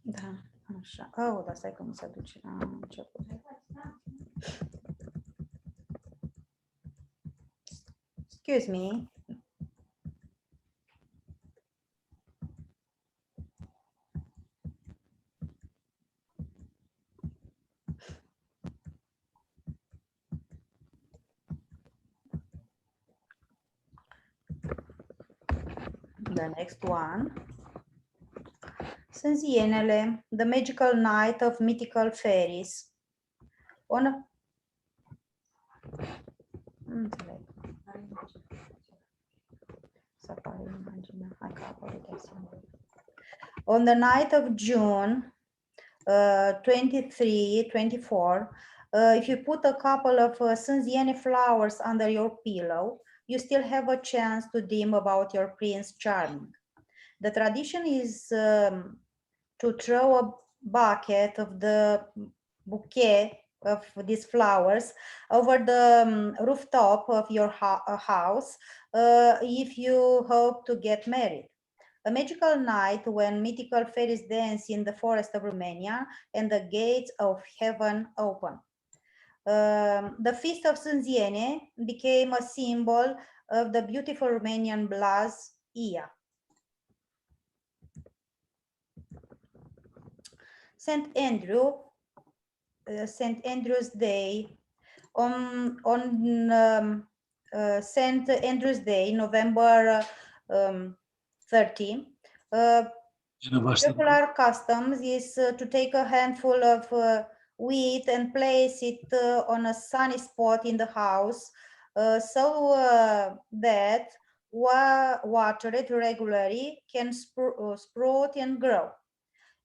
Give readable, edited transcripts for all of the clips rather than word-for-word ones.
Da, așa. Oh, dar stai că nu se duce la început. Excuse me. The next one. Sânzienele, the magical night of mythical fairies. On the night of June 23, 24, if you put a couple of Sânziene flowers under your pillow, you still have a chance to dream about your Prince Charming. The tradition is to throw a bucket of the bouquet of these flowers over the rooftop of your house if you hope to get married. A magical night when mythical fairies dance in the forest of Romania and the gates of heaven open. The Feast of Sânziene became a symbol of the beautiful Romanian blaz, Ia. St. Andrew's Day. On St. Andrew's Day, November 30, popular customs is to take a handful of wheat and place it on a sunny spot in the house so that watered regularly can sprout and grow.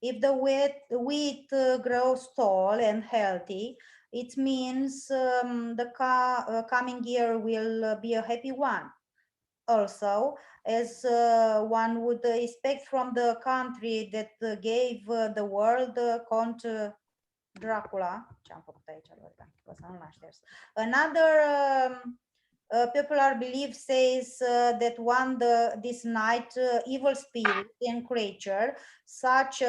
If the wheat grows tall and healthy, it means the coming year will be a happy one. Also, as one would expect from the country that gave the world Count Dracula. Another popular belief says that this night evil spirits and creatures such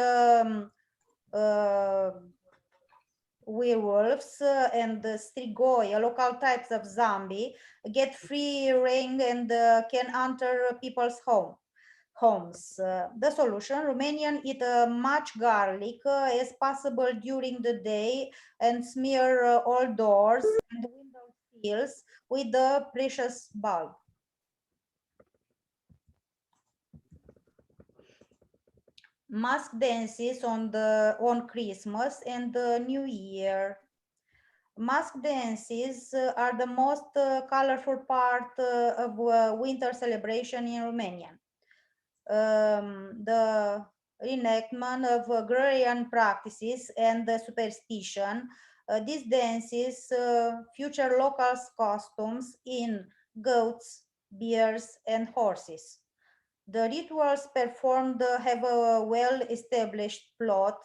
werewolves and strigoi, local types of zombie, get free reign and can enter people's homes. The solution: Romanians eat as much garlic as possible during the day and smear all doors and window sills with the precious bulb. Mask dances on Christmas and the New Year. Mask dances are the most colorful part of winter celebration in Romania. The reenactment of agrarian practices and the superstition. These dances feature local costumes in goats, bears, and horses. The rituals performed have a well-established plot,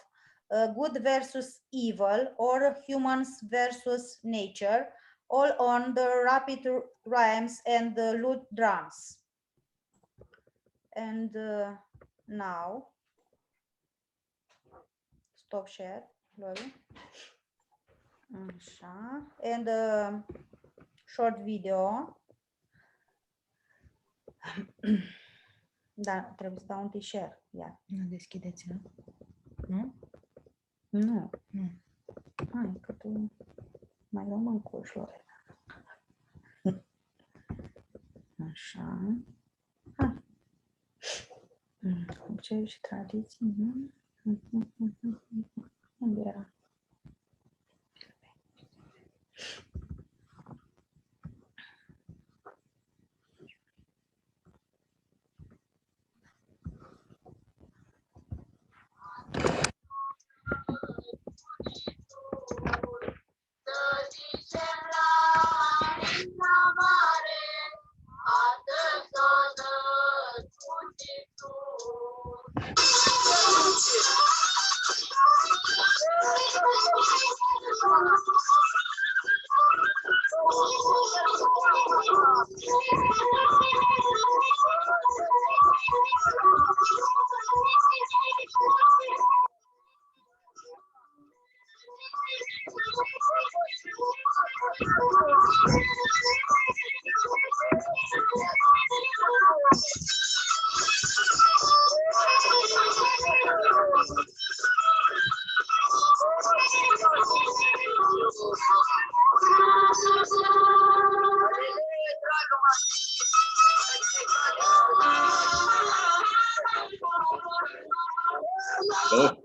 good versus evil or humans versus nature, all on the rapid rhymes and the lute drums. And now, stop share, Lori. Așa. And a short video. Da, trebuie să dau un share. Ia. Nu deschideți, nu? Nu? Nu. Nu. Hai, că tu mai rămân cu ușor. Așa. Hai. Obiceiuri și tradiții, nu? Unde era? Okay.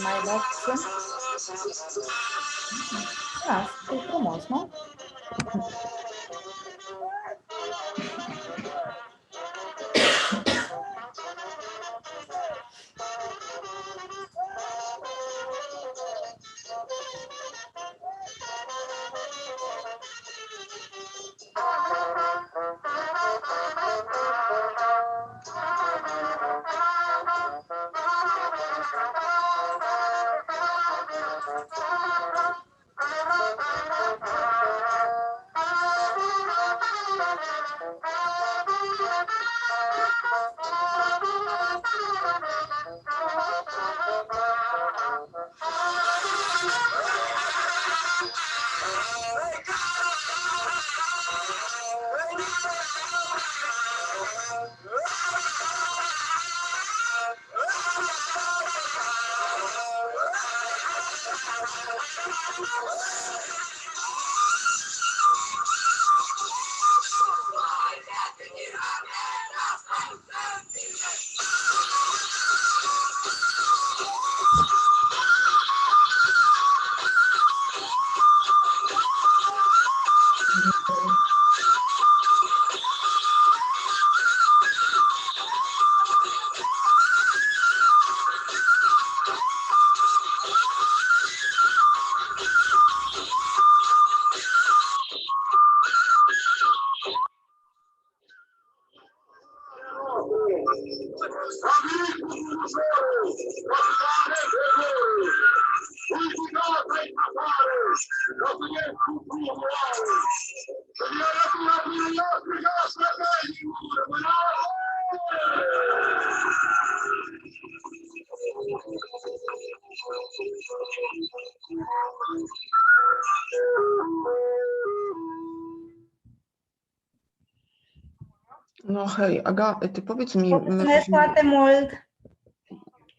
Mai dați puțin? Da, e frumos, nu? No hej, Aga, ty powiedz mi... Mulțumesc foarte mult!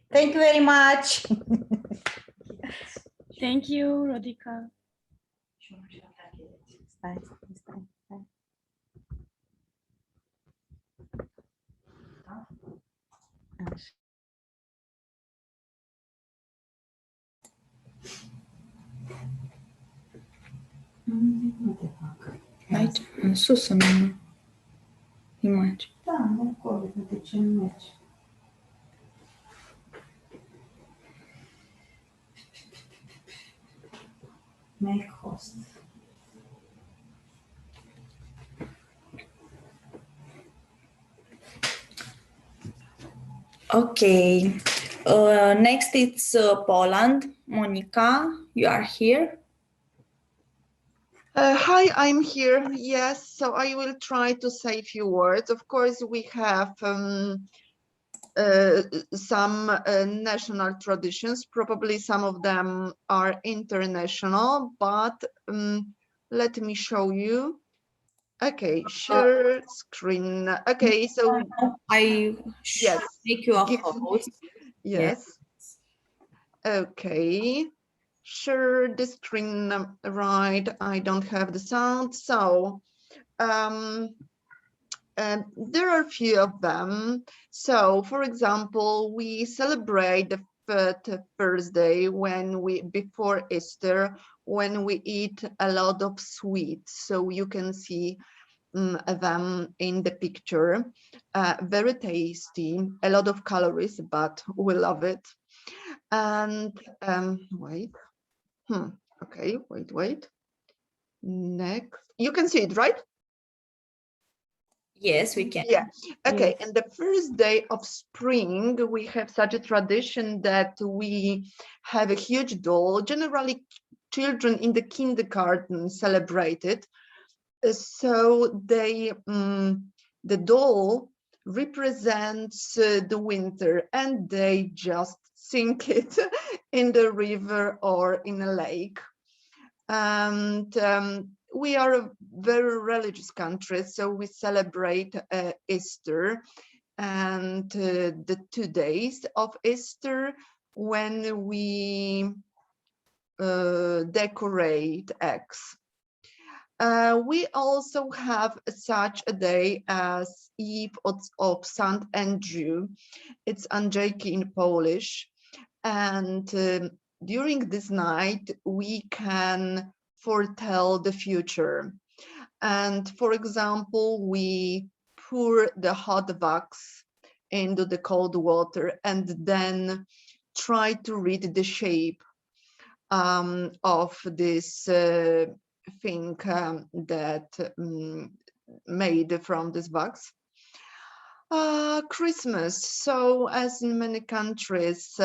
Thank you very much! Thank you, Rodica. Stai. Așa. Aici, în sus, în imagine. Da, de acolo, de ce nu mergi? Make host. Okay. Next it's Poland. Monica, you are here. Hi, I'm here. Yes, so I will try to say a few words. Of course, we have some national traditions. Probably some of them are international, but let me show you. Okay, share screen. Okay, so I yes, make you a host. yes. Okay, share the screen. Right, I don't have the sound. So and there are a few of them. So, for example, we celebrate the first day before Easter, when we eat a lot of sweets. So you can see them in the picture. Very tasty, a lot of calories, but we love it. And wait. Okay, wait. Next, you can see it, right? Yes, we can. Yeah. Okay. Yes. And the first day of spring, we have such a tradition that we have a huge doll. Generally, children in the kindergarten celebrate it. So the doll represents the winter, and they just sink it in the river or in a lake. And we are a very religious country, so we celebrate Easter and the 2 days of Easter, when we decorate eggs. We also have such a day as Eve of St. Andrew. It's Andrzejki in Polish. And during this night, we can foretell the future. And for example, we pour the hot wax into the cold water and then try to read the shape of this thing that made from this wax. Christmas. So as in many countries,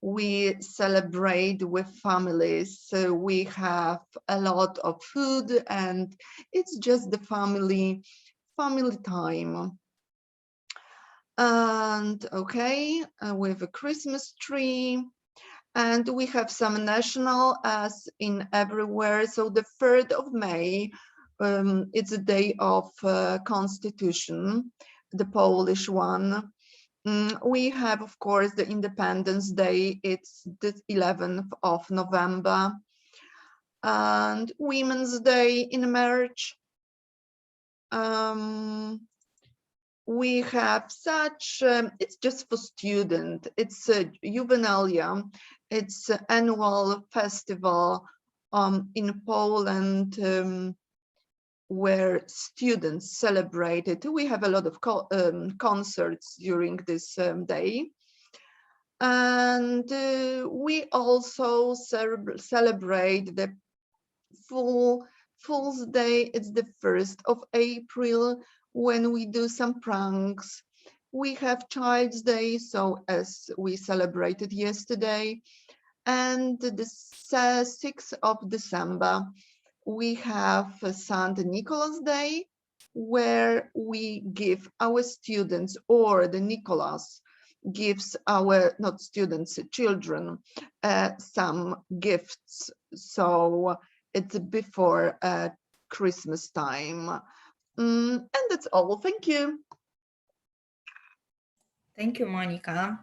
we celebrate with families. We have a lot of food, and it's just the family time. And okay, with a Christmas tree. And we have some national, as in everywhere. So the 3rd of May, it's a day of Constitution, the Polish one. We have, of course, the Independence Day. It's the 11th of November. And Women's Day in March. We have such, it's just for students. It's Juvenalia. It's an annual festival in Poland where students celebrate it. We have a lot of concerts during this day. And we also celebrate the Fool's Day. It's the 1st of April, when we do some pranks. We have Child's Day, so as we celebrated yesterday. And the 6th of December, we have St. Nicholas Day, where we give our students, or the Nicholas gives our, not students, children, some gifts. So it's before Christmas time. And that's all. Thank you. Thank you, Monica.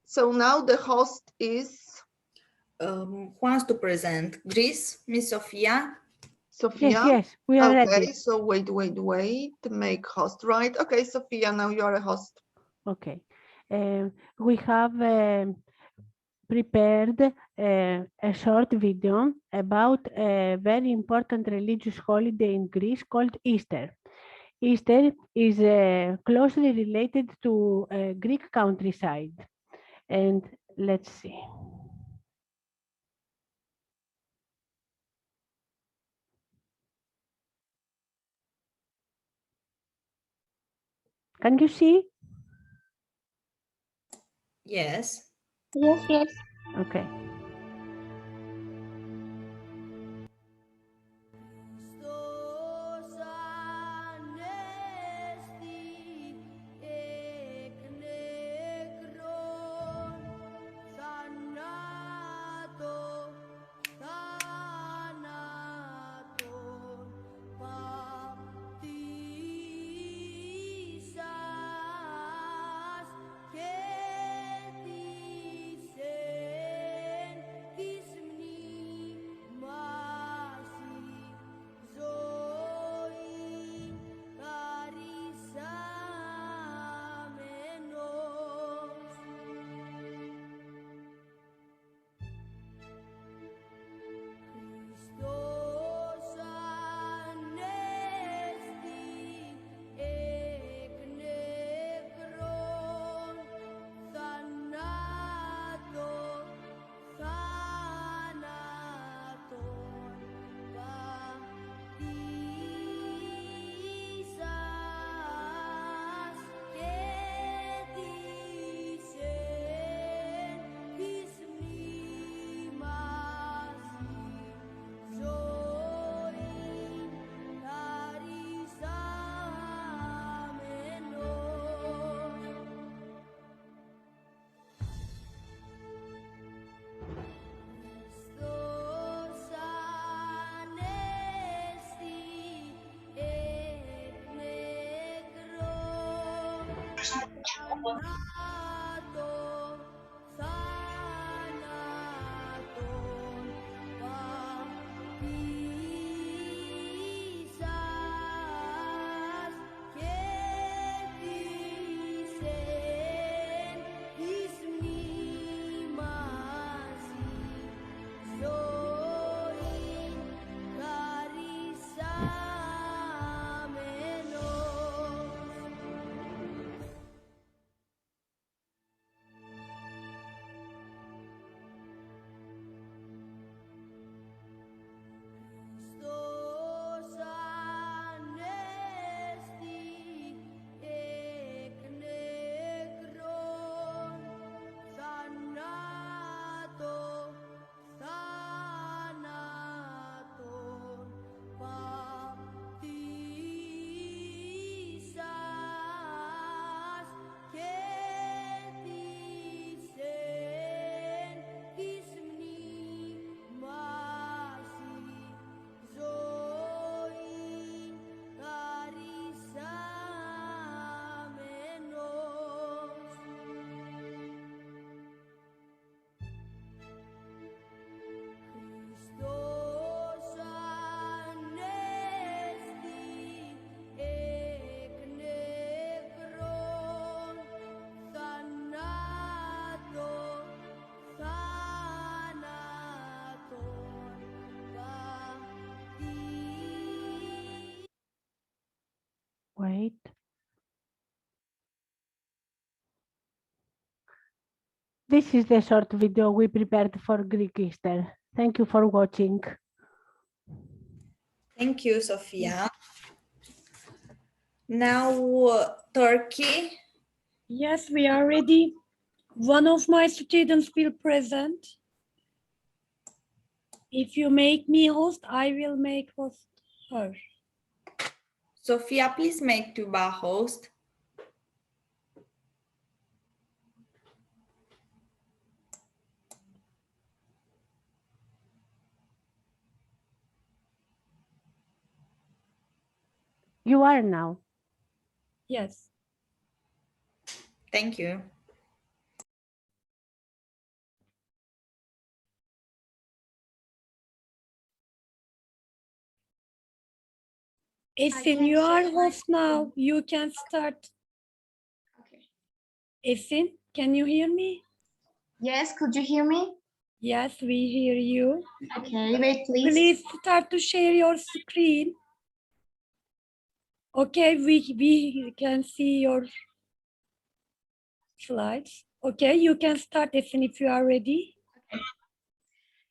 So now the host is Who wants to present? Greece, Miss Sophia? Sophia. Yes, we are okay, ready. so wait, make host right. Okay, Sophia, now you are a host. Okay. We have prepared a short video about a very important religious holiday in Greece called Easter. Easter is closely related to Greek countryside. And let's see. Can you see? Yes. Yes, yes. Okay. Και της Wait. This is the short video we prepared for Greek Easter. Thank you for watching. Thank you, Sophia. Now, Turkey. Yes, we are ready. One of my students will present. If you make me host, I will make host her. Sophia, please make Tuba host. You are now. Yes. Thank you. Esin, you are host now. You can start. Okay. Esin, can you hear me? Yes, could you hear me? Yes, we hear you. Okay, wait, please. Please start to share your screen. Okay, we can see your slides. Okay, you can start, Esin, if you are ready.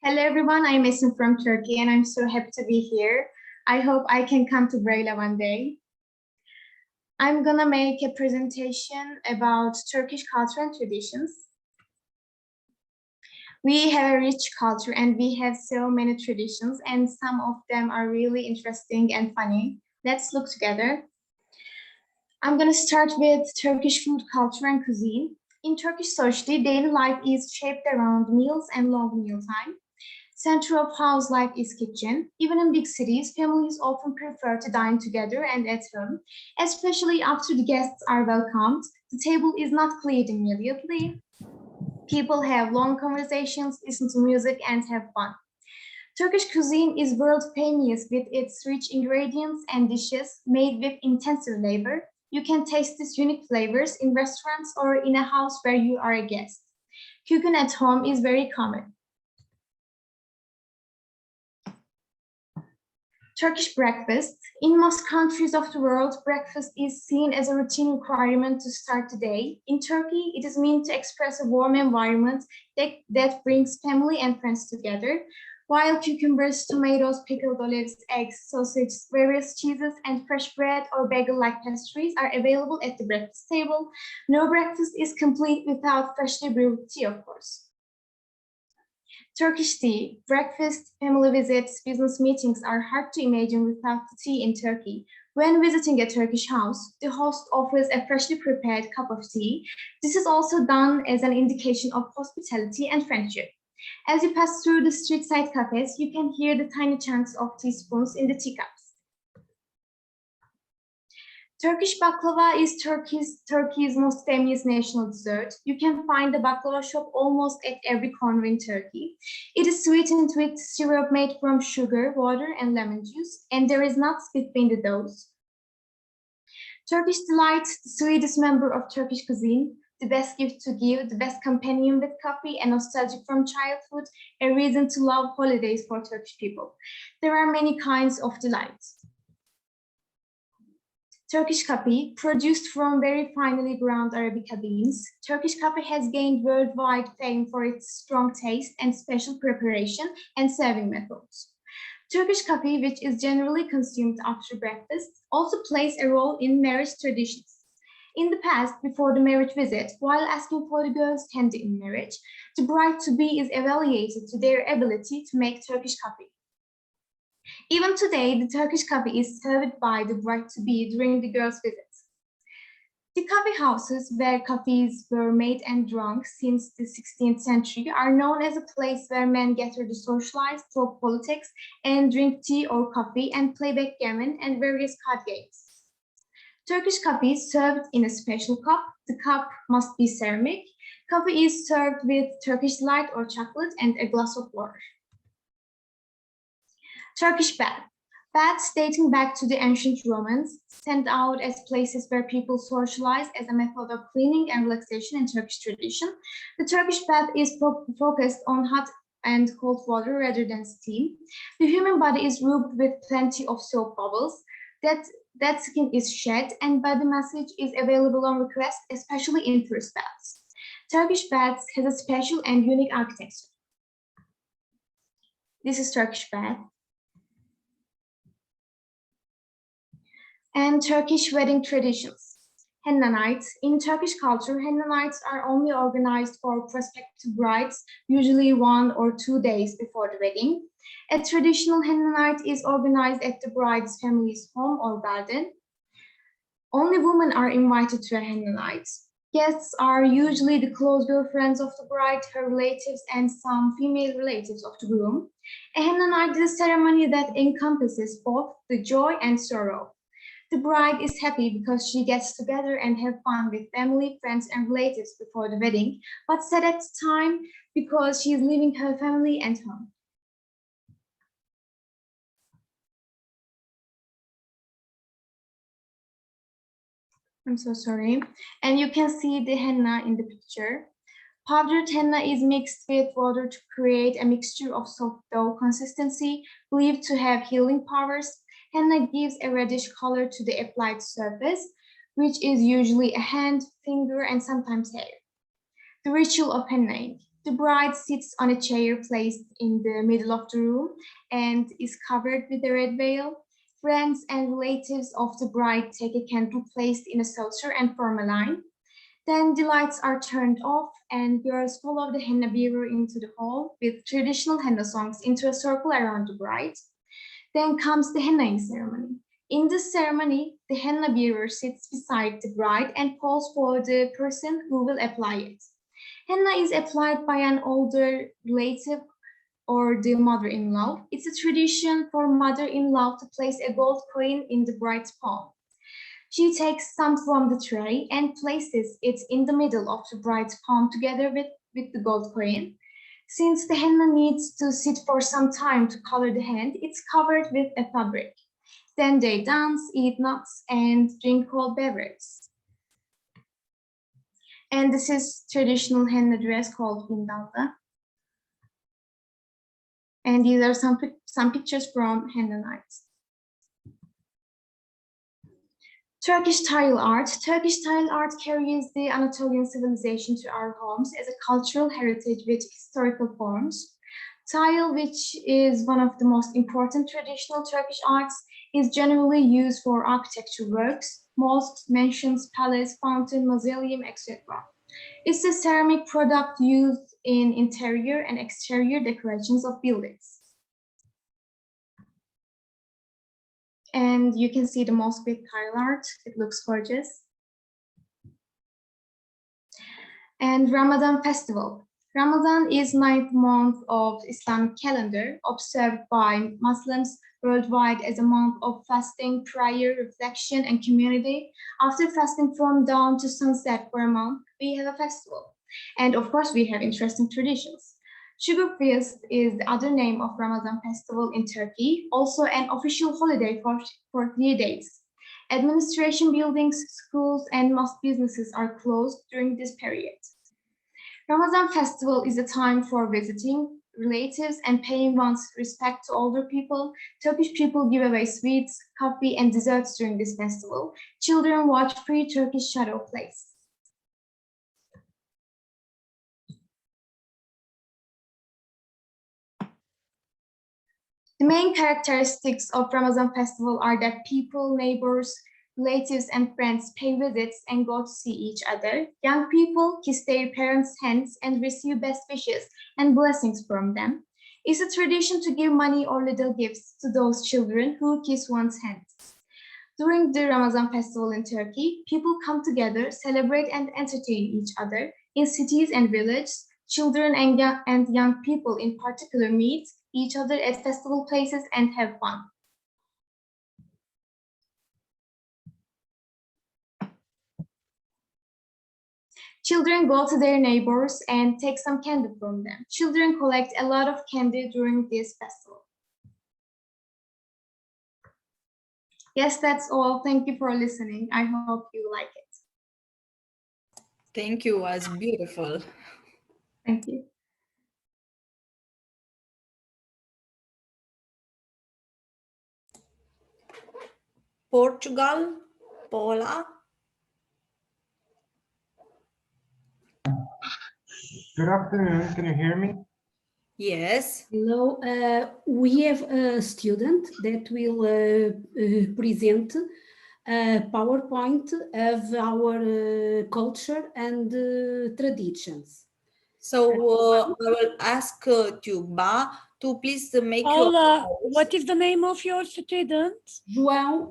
Hello, everyone. I'm Esin from Turkey, and I'm so happy to be here. I hope I can come to Braila one day. I'm gonna make a presentation about Turkish culture and traditions. We have a rich culture and we have so many traditions, and some of them are really interesting and funny. Let's look together. I'm gonna start with Turkish food culture and cuisine. In Turkish society, daily life is shaped around meals and long mealtime. Center of house life is kitchen. Even in big cities, families often prefer to dine together and at home, especially after the guests are welcomed. The table is not cleared immediately. People have long conversations, listen to music, and have fun. Turkish cuisine is world famous with its rich ingredients and dishes made with intensive labor. You can taste these unique flavors in restaurants or in a house where you are a guest. Cooking at home is very common. Turkish breakfast. In most countries of the world, breakfast is seen as a routine requirement to start the day. In Turkey, it is meant to express a warm environment that brings family and friends together. While cucumbers, tomatoes, pickled olives, eggs, sausages, various cheeses, and fresh bread or bagel-like pastries are available at the breakfast table, no breakfast is complete without freshly brewed tea, of course. Turkish tea, breakfast, family visits, business meetings are hard to imagine without the tea in Turkey. When visiting a Turkish house, the host offers a freshly prepared cup of tea. This is also done as an indication of hospitality and friendship. As you pass through the street-side cafes, you can hear the tiny chunks of teaspoons in the teacups. Turkish baklava is Turkey's most famous national dessert. You can find the baklava shop almost at every corner in Turkey. It is sweetened with syrup made from sugar, water, and lemon juice, and there is nuts between the doughs. Turkish delight, the sweetest member of Turkish cuisine, the best gift to give, the best companion with coffee, and nostalgic from childhood, a reason to love holidays for Turkish people. There are many kinds of delights. Turkish coffee, produced from very finely ground Arabica beans. Turkish coffee has gained worldwide fame for its strong taste and special preparation and serving methods. Turkish coffee, which is generally consumed after breakfast, also plays a role in marriage traditions. In the past, before the marriage visit, while asking for the girl's hand in marriage, the bride-to-be is evaluated to their ability to make Turkish coffee. Even today, the Turkish coffee is served by the bride-to-be during the girl's visit. The coffee houses where coffees were made and drunk since the 16th century are known as a place where men gather to socialize, talk politics, and drink tea or coffee and play backgammon and various card games. Turkish coffee is served in a special cup. The cup must be ceramic. Coffee is served with Turkish delight or chocolate and a glass of water. Turkish bath. Baths dating back to the ancient Romans stand out as places where people socialize as a method of cleaning and relaxation in Turkish tradition. The Turkish bath is focused on hot and cold water rather than steam. The human body is rubbed with plenty of soap bubbles. That skin is shed and body massage is available on request, especially in first baths. Turkish baths has a special and unique architecture. This is Turkish bath. And Turkish wedding traditions. Henna nights. In Turkish culture, henna nights are only organized for prospective brides, usually 1 or 2 days before the wedding. A traditional henna night is organized at the bride's family's home or garden. Only women are invited to a henna night. Guests are usually the close girlfriends of the bride, her relatives, and some female relatives of the groom. A henna night is a ceremony that encompasses both the joy and sorrow. The bride is happy because she gets together and have fun with family, friends, and relatives before the wedding, but sad at the time because she is leaving her family and home. I'm so sorry. And you can see the henna in the picture. Powdered henna is mixed with water to create a mixture of soft dough consistency, believed to have healing powers. Henna gives a reddish color to the applied surface, which is usually a hand, finger, and sometimes hair. The ritual of hennaing. The bride sits on a chair placed in the middle of the room and is covered with a red veil. Friends and relatives of the bride take a candle placed in a saucer and form a line. Then the lights are turned off and girls follow the henna bearer into the hall with traditional henna songs into a circle around the bride. Then comes the hennaing ceremony. In this ceremony, the henna bearer sits beside the bride and calls for the person who will apply it. Henna is applied by an older relative or the mother-in-law. It's a tradition for mother-in-law to place a gold coin in the bride's palm. She takes some from the tray and places it in the middle of the bride's palm together with the gold coin. Since the henna needs to sit for some time to color the hand, it's covered with a fabric. Then they dance, eat nuts, and drink cold beverages. And this is traditional henna dress called bindalda. And these are some pictures from henna nights. Turkish tile art. Turkish tile art carries the Anatolian civilization to our homes as a cultural heritage with historical forms. Tile, which is one of the most important traditional Turkish arts, is generally used for architecture works, mosques, mansions, palace, fountain, mausoleum, etc. It's a ceramic product used in interior and exterior decorations of buildings. And you can see the mosque with tile art. It looks gorgeous. And Ramadan festival. Ramadan is 9th month of Islamic calendar, observed by Muslims worldwide as a month of fasting, prayer, reflection, and community. After fasting from dawn to sunset for a month, we have a festival. And of course, we have interesting traditions. Sugar Feast is the other name of Ramadan festival in Turkey, also an official holiday for 3 days. Administration buildings, schools, and most businesses are closed during this period. Ramadan festival is a time for visiting relatives and paying one's respect to older people. Turkish people give away sweets, coffee, and desserts during this festival. Children watch free Turkish shadow plays. The main characteristics of Ramadan festival are that people, neighbors, relatives, and friends pay visits and go to see each other. Young people kiss their parents' hands and receive best wishes and blessings from them. It's a tradition to give money or little gifts to those children who kiss one's hands. During the Ramadan festival in Turkey, people come together, celebrate, and entertain each other. In cities and villages, children and young people in particular meet each other at festival places and have fun. Children go to their neighbors and take some candy from them. Children collect a lot of candy during this festival. Yes, that's all. Thank you for listening. I hope you like it. Thank you, it was beautiful. Thank you. Portugal, Paula. Good afternoon, can you hear me? Yes. Hello, we have a student that will present a PowerPoint of our culture and traditions. So I will ask Tuba to please make Paula, your what is the name of your student? João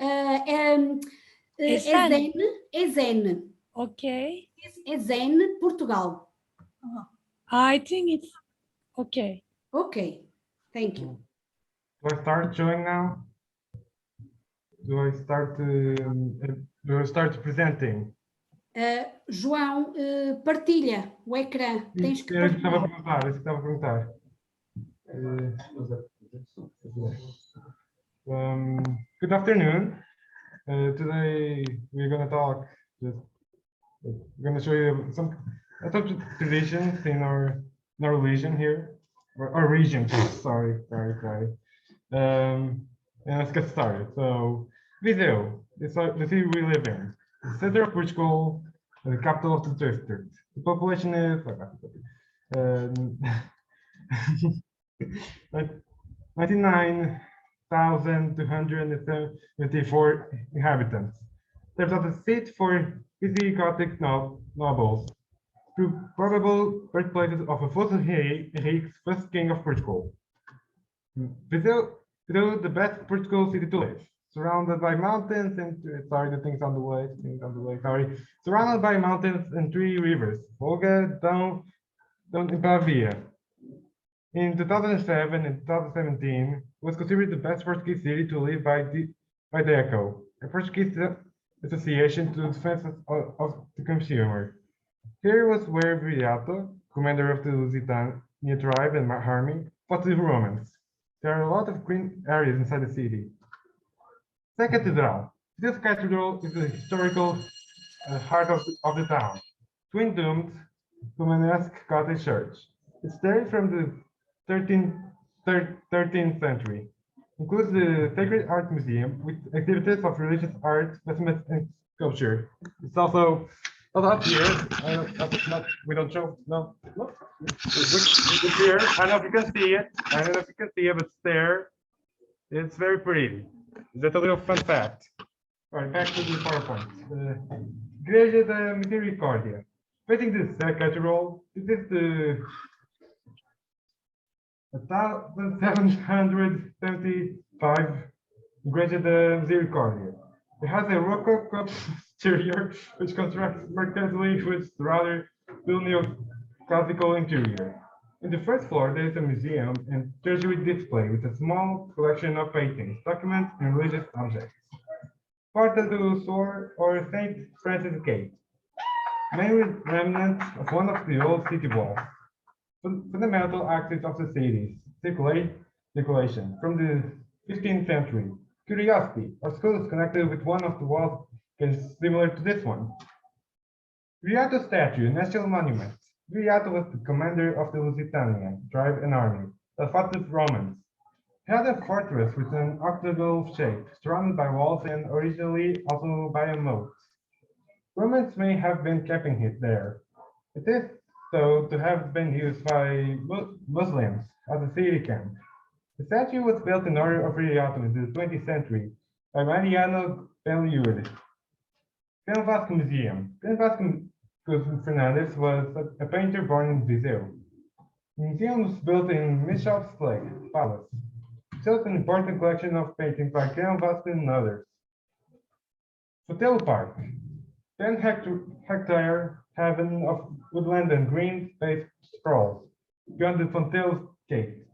Ezen, Okay. Ezen, Portugal. I think it's okay. Okay, thank you. Do I start showing now? Do I start presenting? João, partilha o ecrã. Tens que Era isso que estava a partilhar. perguntar, good afternoon. Today we're going to talk, we're going to show you some traditions in our region here, or region, sorry. And let's get started. So, Viseu, it's the city we live in. The center of Portugal, the capital of the district. The population is 99,274 inhabitants. There's a seat for busy Gothic nobles, through probable birthplaces of Afonso Henriques, first king of Portugal. Viseu, the best Portugal city to live, surrounded by mountains and surrounded by mountains and 3 rivers, Volga, Don and Pavia. In 2007 and 2017, was considered the best Portuguese city to live by the ECHO, a Portuguese association to defense of the consumer. Here was where Viriato, commander of the Lusitania tribe and army, fought the Romans. There are a lot of green areas inside the city. The cathedral. This cathedral is the historical heart of the town. Twin-domed Romanesque Gothic church. It's dated from the 13th century. Includes the Sacred Art Museum with activities of religious art, vestments, and sculpture. It's also up here. We don't show. No. It's here. I don't know if you can see it. But it's there. It's very pretty. That's a little fun fact. All right, back to the PowerPoint. Igreja da Misericórdia. Facing this cathedral, this is the 1775 Igreja da Misericórdia. It has a rococo exterior, which contrasts markedly with rather linear classical interior. In the first floor, there is a museum and treasury display with a small collection of paintings, documents, and religious objects. Part of the Soar or St. Francis Gate, main remnant of one of the old city walls. Fundamental axis of the city's decoration from the 15th century. Curiosity, our school is connected with one of the walls that is similar to this one. Viriato statue, national monument. Viriato was the commander of the Lusitania tribe and army that fought the Romans. He had a fortress with an octagonal shape, surrounded by walls and originally also by a moat. Romans may have been camping it there. It is thought to have been used by Muslims as a city camp. The statue was built in honor of Viriato in the 20th century by Mariano Belliure. Gran Vasco Museum. Gran Vasco Fernandes was a painter born in Viseu. The museum was built in Bishop's Palace. It shows an important collection of paintings by Gran Vasco and others. Hotel Park. 10-hectare haven of woodland and green space sprawls beyond the Fontaine Gate.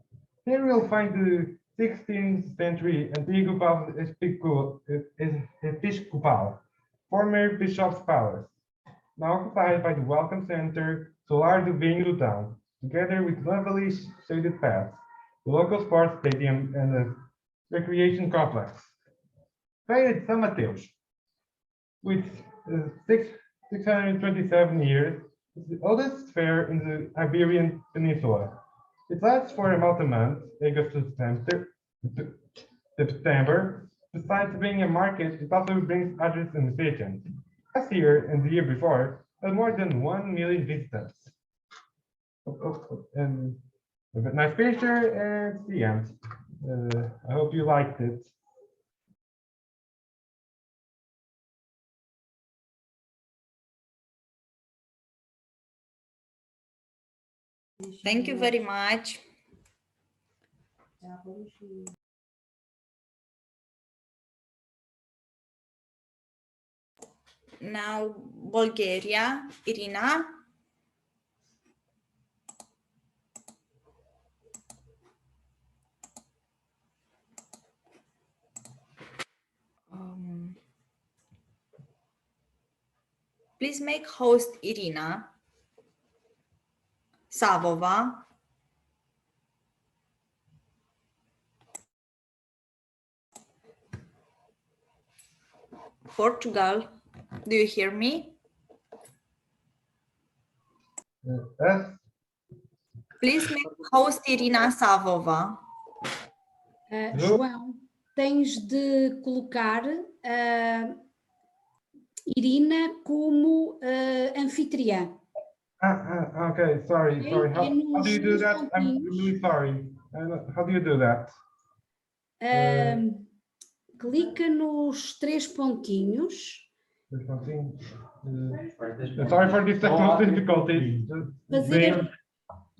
Here we'll find the 16th century Episcopal, former Bishop's Palace, now occupied by the Welcome Center, Solar do Vinho do Town, together with lovely shaded paths, the local sports stadium, and the recreation complex. Feira de São Mateus, with 627 years, is the oldest fair in the Iberian Peninsula. It lasts for about a month, August to September. Besides being a market, it also brings artists and musicians. Last year and the year before, had more than 1 million visitors. And a nice picture and the end. I hope you liked it. Thank you very much. Now, Bulgaria, Irina. Please make host Irina Savova. Portugal, do you hear me? Yes. Please make host Irina Savova. João, tens de colocar Irina como anfitriã. Okay, sorry. How do you do that? I'm pontinhos. really sorry. How do you do that? Clica nos 3 pontinhos. Sorry for these technical difficulties. Fazer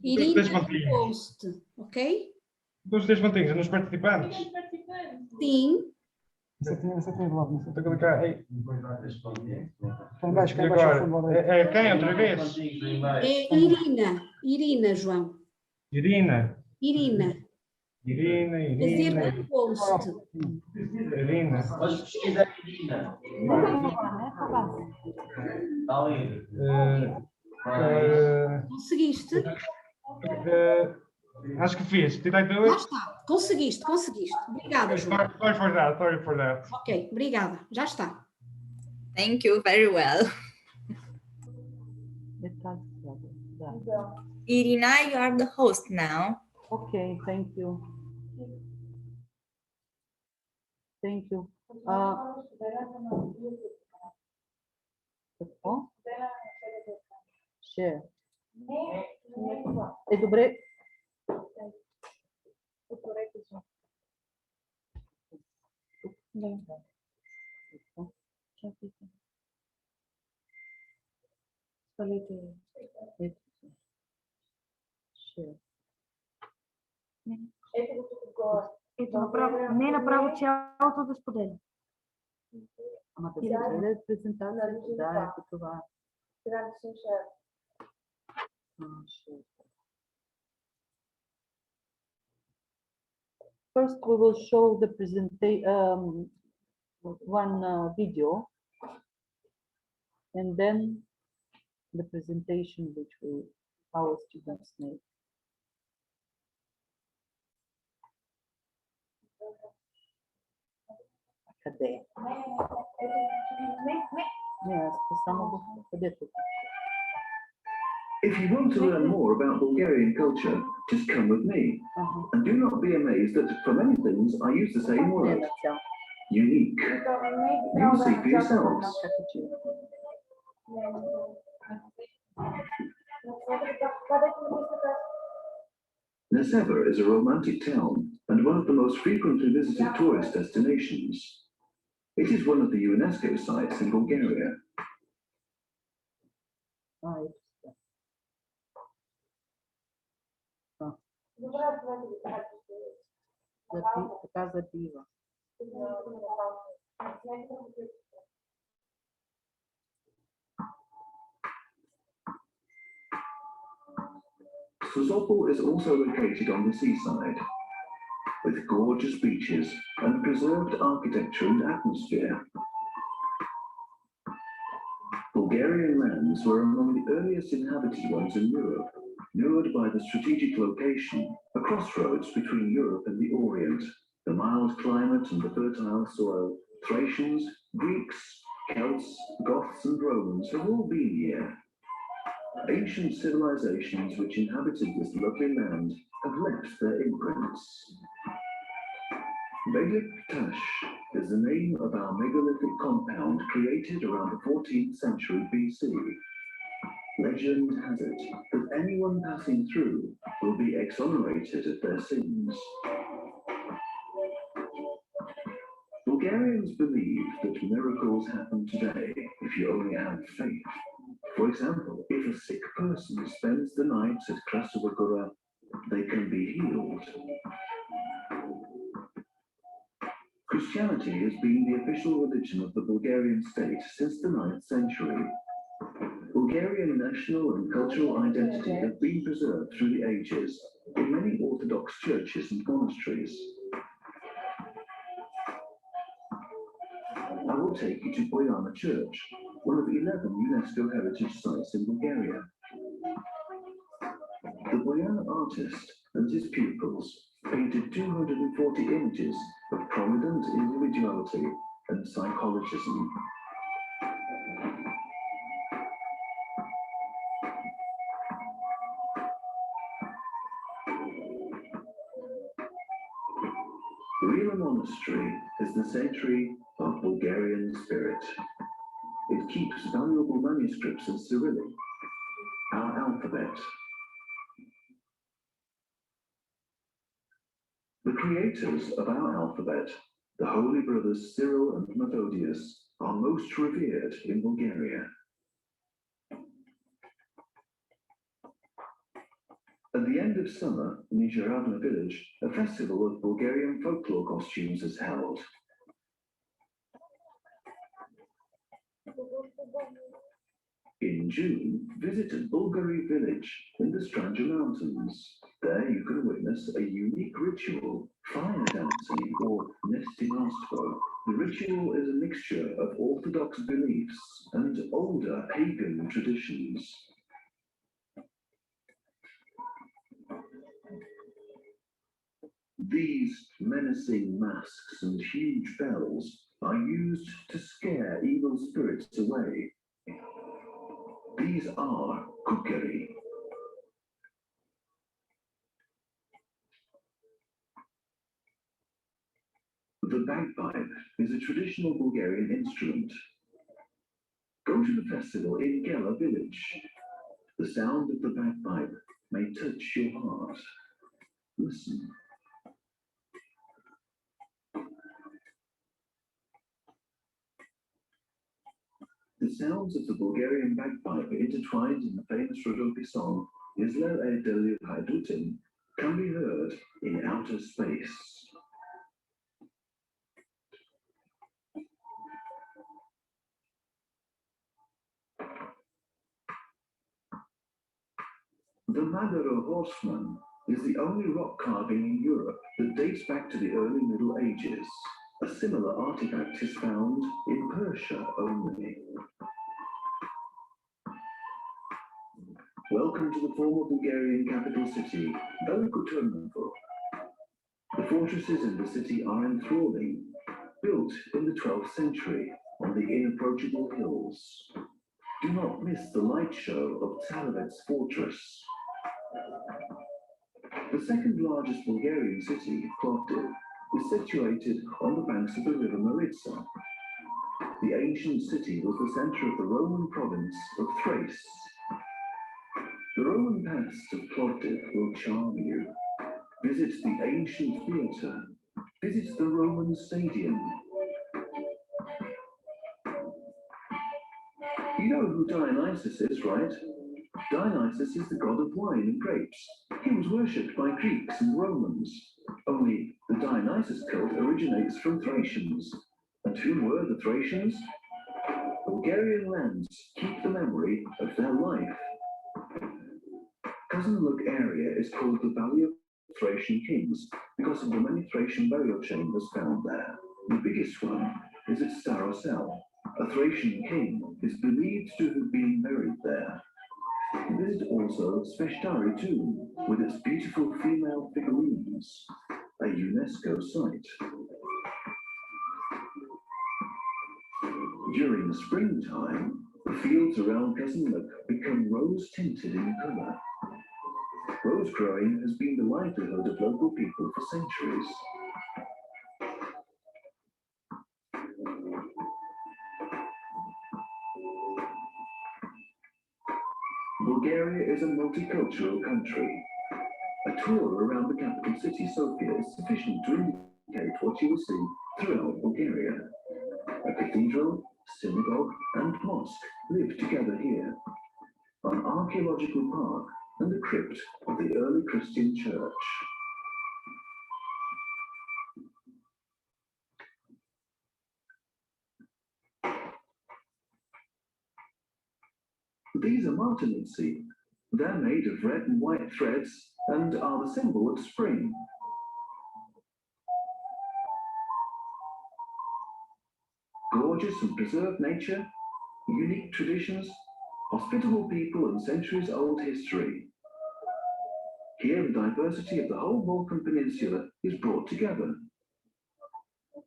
Irina três pontinhos. host, ok? Dos 3 pontinhos, nos participantes. Sim. Estou a clicar. Ei. Quem E agora? É quem outra vez? É Irina, João. Irina. Fazer host. Irina. Conseguiste? Acho que fiz. Did I do Já it? está. Conseguiste. Obrigada, João. Sorry for that. Ok, obrigada. Já está. Thank you very well. Irina, you are the host now. Okay, thank you. Share. E dovrei... Не направо цялото да споделя. Ама да презентация, да, е това. First, we will show the presentation, one video, and then the presentation which our students made. Cadê? If you want to learn more about Bulgarian culture, just come with me. And do not be amazed that for many things I use the same word. Unique. You will see for yourselves. Neseva is a romantic town and one of the most frequently visited tourist destinations. It is one of the UNESCO sites in Bulgaria. Sozopol is also located on the seaside, with gorgeous beaches and preserved architecture and atmosphere. Bulgarian lands were among the earliest inhabited ones in Europe, lured by the strategic location, a crossroads between Europe and the Orient. The mild climate and the fertile soil, Thracians, Greeks, Celts, Goths and Romans have all been here. Ancient civilizations which inhabited this lovely land have left their imprints. Megalithash is the name of our megalithic compound created around the 14th century BC. Legend has it that anyone passing through will be exonerated of their sins. Bulgarians believe that miracles happen today if you only have faith. For example, if a sick person spends the night at Krasova Gora, they can be healed. Christianity has been the official religion of the Bulgarian state since the 9th century. Bulgarian national and cultural identity have been preserved through the ages in many Orthodox churches and monasteries. I will take you to Boiana Church, one of 11 UNESCO heritage sites in Bulgaria. The Boiana artist and his pupils painted 240 images of prominent individuality and psychologism. Braila Monastery is the sanctuary of Bulgarian spirit. It keeps valuable manuscripts in Cyrillic, our alphabet. The creators of our alphabet, the Holy Brothers Cyril and Methodius, are most revered in Bulgaria. At the end of summer, in Nijeravna village, a festival of Bulgarian folklore costumes is held. In June, visit Bulgari village in the Stranja Mountains. There you can witness a unique ritual, fire dancing or nestinastvo. The ritual is a mixture of Orthodox beliefs and older pagan traditions. These menacing masks and huge bells are used to scare evil spirits away. These are kukeri. The bagpipe is a traditional Bulgarian instrument. Go to the festival in Gela village. The sound of the bagpipe may touch your heart. Listen. The sounds of the Bulgarian bagpipe intertwined in the famous Rodopi song Izlel Edel Haidutin can be heard in outer space. The Magaro horseman is the only rock carving in Europe that dates back to the early Middle Ages. A similar artifact is found in Persia only. Welcome to the former Bulgarian capital city, Veliko Târnavo. The fortresses in the city are enthralling, built in the 12th century on the inapproachable hills. Do not miss the light show of Tsarevet's fortress. The second largest Bulgarian city, Plovdiv, is situated on the banks of the river Maritsa. The ancient city was the center of the Roman province of Thrace. The Roman past of Plovdiv will charm you. Visit the ancient theatre. Visit the Roman stadium. You know who Dionysus is, right? Dionysus is the god of wine and grapes. He was worshipped by Greeks and Romans. Only the Dionysus cult originates from Thracians. And who were the Thracians? Bulgarian lands keep the memory of their life. Kazanluk area is called the Valley of Thracian Kings because of the many Thracian burial chambers found there. The biggest one is at Starosel. A Thracian king is believed to have been buried there. Visit also Sveshtari tomb with its beautiful female figurines, a UNESCO site. During the springtime, the fields around Kazanluk become rose-tinted in color. Rose growing has been the livelihood of local people for centuries. Bulgaria is a multicultural country. A tour around the capital city, Sofia, is sufficient to indicate what you will see throughout Bulgaria. A cathedral, synagogue, and mosque live together here. An archaeological park and the crypt of the early Christian church. These are martinitsi. They're made of red and white threads and are the symbol of spring. Gorgeous and preserved nature, unique traditions, hospitable people and centuries-old history. Here, the diversity of the whole Balkan Peninsula is brought together.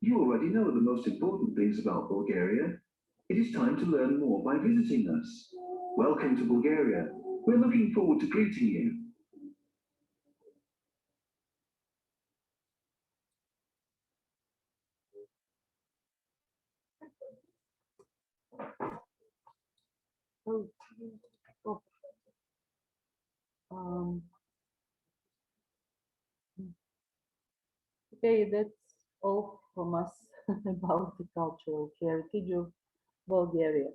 You already know the most important things about Bulgaria. It is time to learn more by visiting us. Welcome to Bulgaria. We're looking forward to greeting you. Okay, that's all from us about the cultural heritage of Bulgaria.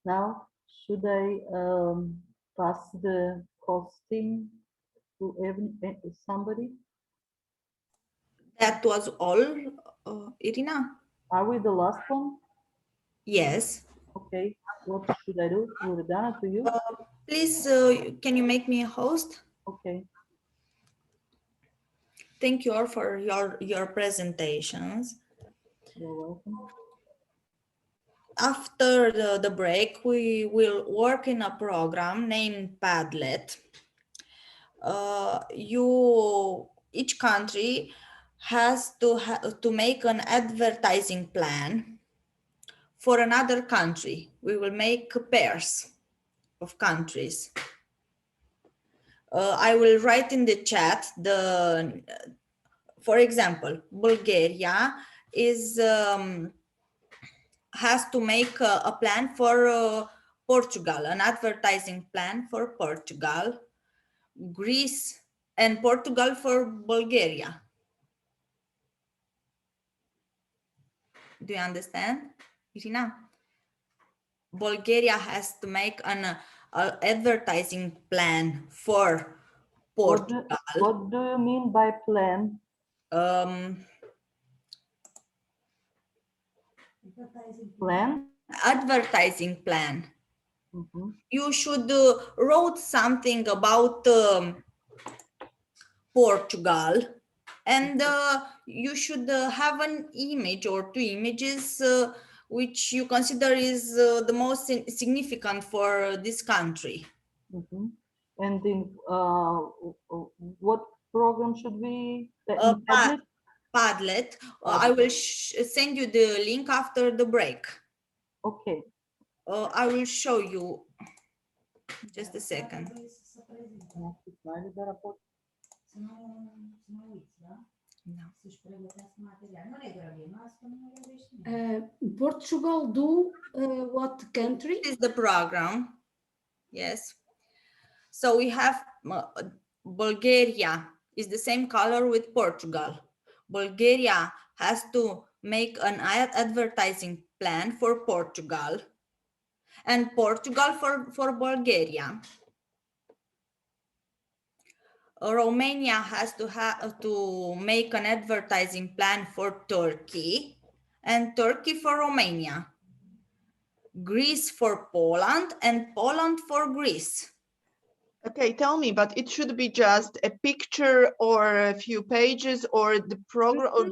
Now, should I pass the hosting to somebody? That was all, Irina? Are we the last one? Yes. Okay, what should I do? Loredana, to you? Please, can you make me a host? Okay. Thank you all for your presentations. You're welcome. After the break, we will work in a program named Padlet. Each country has to make an advertising plan for another country. We will make pairs of countries. I will write in the chat for example, Bulgaria has to make a plan for Portugal, an advertising plan for Portugal, Greece and Portugal for Bulgaria. Do you understand, Irina? Bulgaria has to make an advertising plan for Portugal. What do you mean by plan? Plan? Advertising plan. You should wrote something about Portugal, and you should have an image or two images which you consider is the most significant for this country. And in what program should we? In Padlet? Padlet. I will send you the link after the break. Okay. I will show you. Just a second. Portugal do what country? This is the program. Yes. So we have Bulgaria is the same color with Portugal. Bulgaria has to make an advertising plan for Portugal, and Portugal for Bulgaria. Romania has to make an advertising plan for Turkey, and Turkey for Romania. Greece for Poland, and Poland for Greece. Okay, tell me, but it should be just a picture or a few pages or the program, or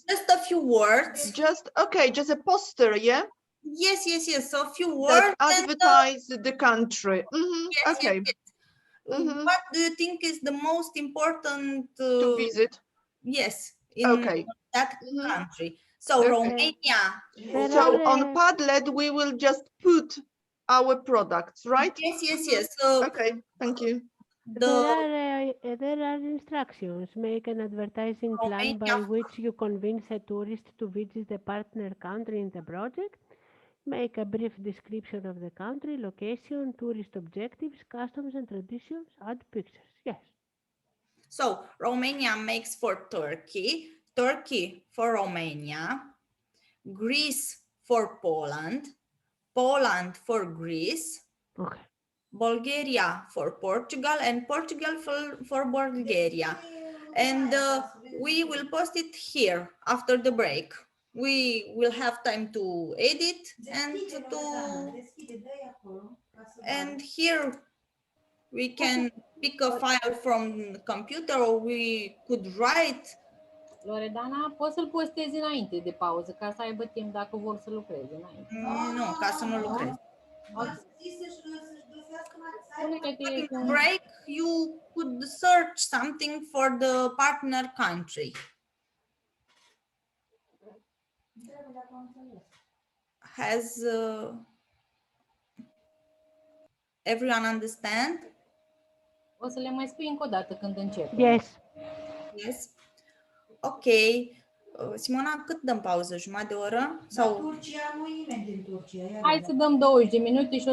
just a few words. Just, okay, just a poster, yeah? Yes. So a few words. That advertise the country. Yes, okay. Yes. What do you think is the most important to visit? Yes, in that country. So Romania. So on Padlet, we will just put our products, right? Yes. So, okay, thank you. There are instructions. Make an advertising plan by which you convince a tourist to visit the partner country in the project. Make a brief description of the country, location, tourist objectives, customs and traditions. Add pictures. Yes. So Romania makes for Turkey, Turkey for Romania, Greece for Poland, Poland for Greece, okay. Bulgaria for Portugal, and Portugal for Bulgaria. And we will post it here after the break. We will have time to edit and here we can pick a file from the computer, or we could write. Loredana, poți să-l postezi înainte de pauză, ca să aibă timp dacă vor să lucreze înainte. Nu, ca să nu lucrezi. Break, you could search something for the partner country. Has everyone understand? O să le mai spui încă o dată când încep. Yes. Yes. Ok. Simona, cât dăm pauză? Jumătate de oră? Sau... Turcia nu e nimeni din Turcia. Hai să dăm 20 de minute și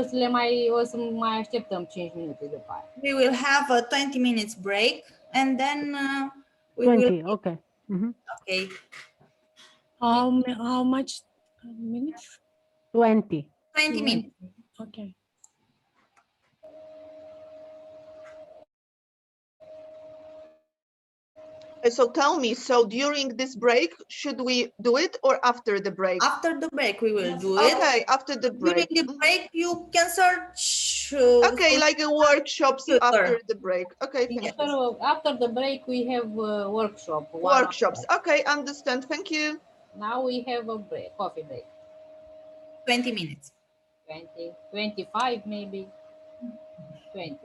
o să mai așteptăm 5 minute după aia. We will have a 20 minutes break and then we 20, will... okay. Okay. How much minutes? 20. 20 minutes. Okay. So tell me, so during this break, should we do it or after the break? After the break, we will do it. Okay, after the break. During the break, you can search. Okay, like a workshops after the break. Okay, thank you. After the break, we have a workshop. Workshops. Okay, understand. Thank you. Now we have a break, coffee break. 20 minutes. 20, 25 maybe. 20.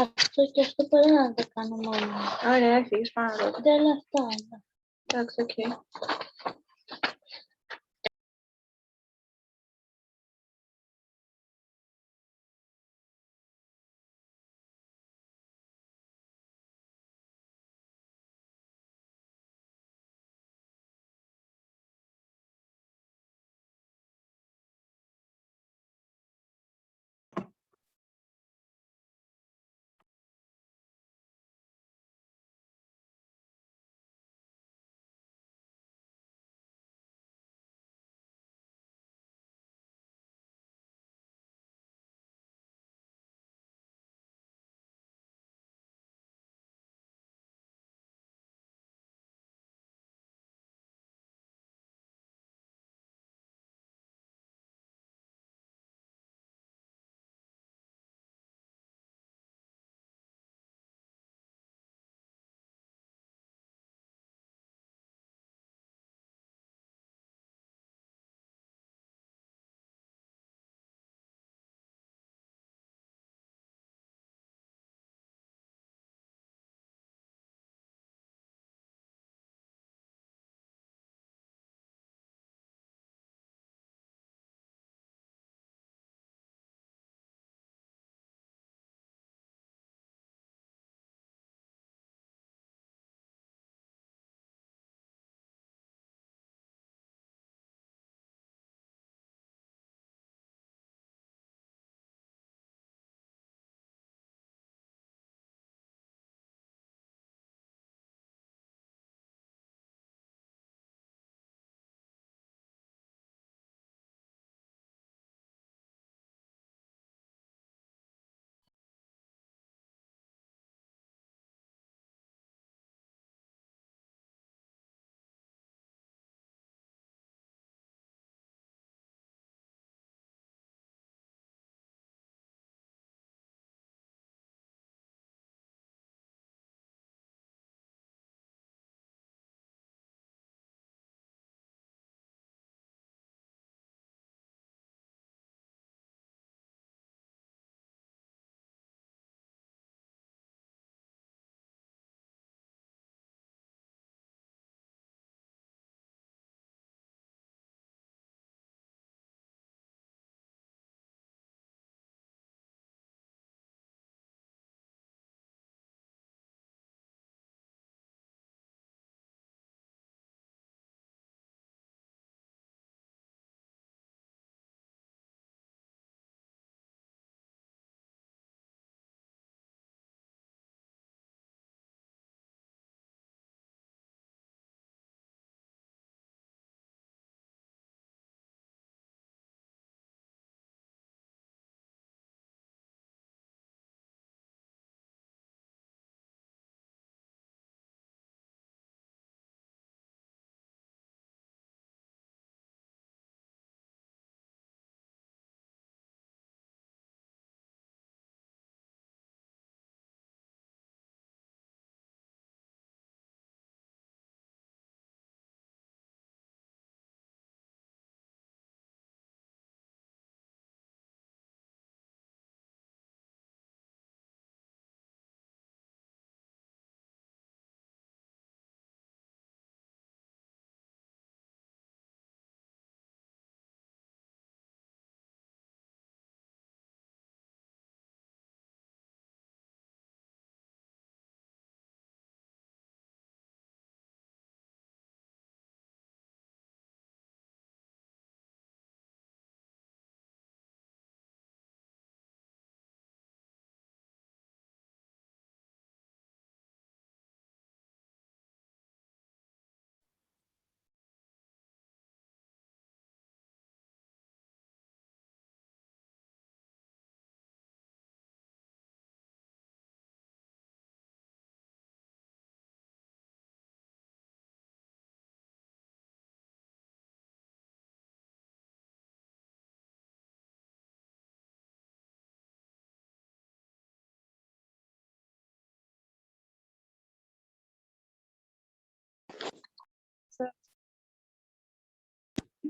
Αυτό και αυτό μπορεί να το κάνω μόνο. Ωραία, έχεις πάνω εδώ. Δεν είναι αυτό. Εντάξει, οκ.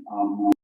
In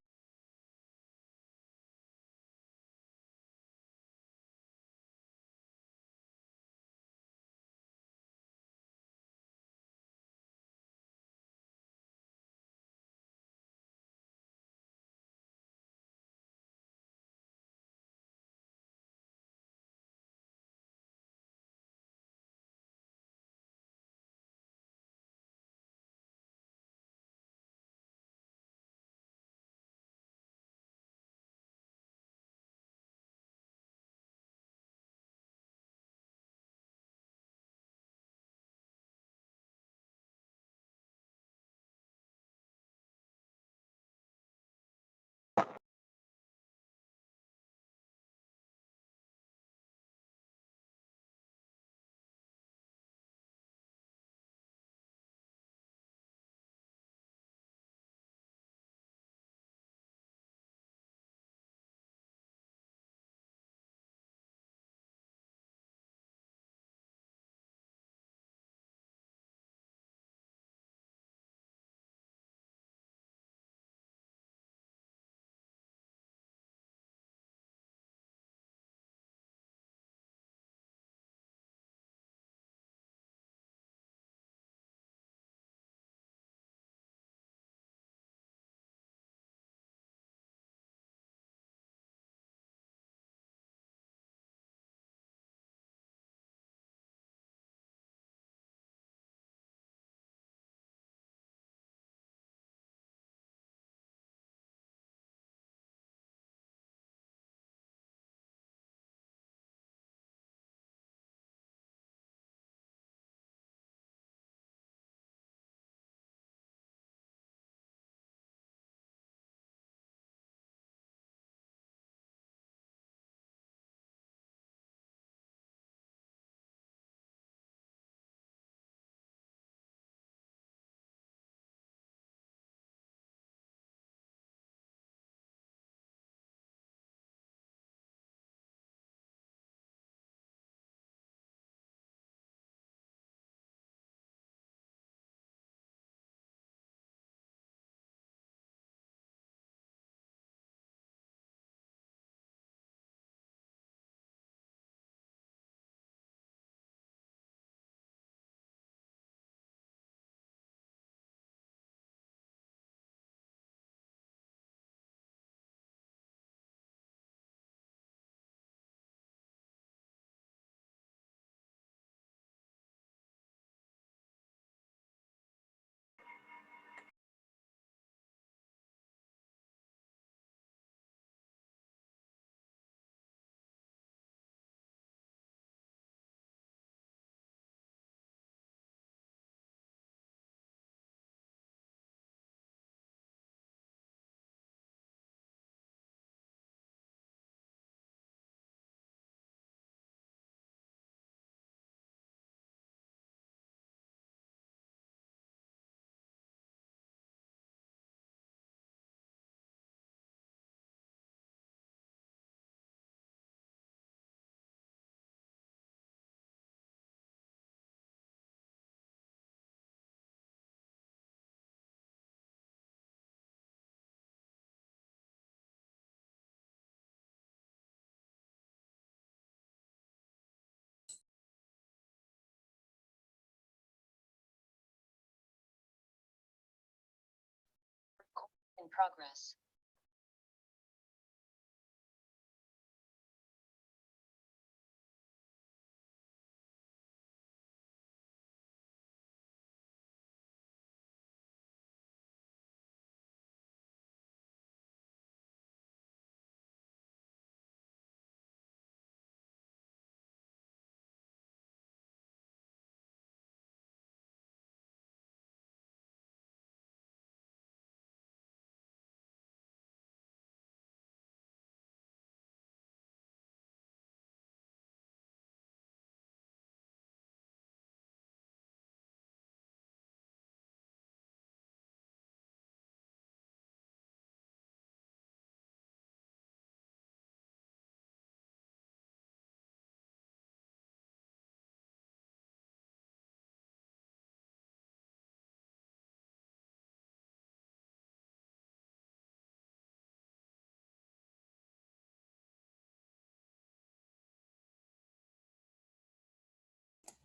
progress.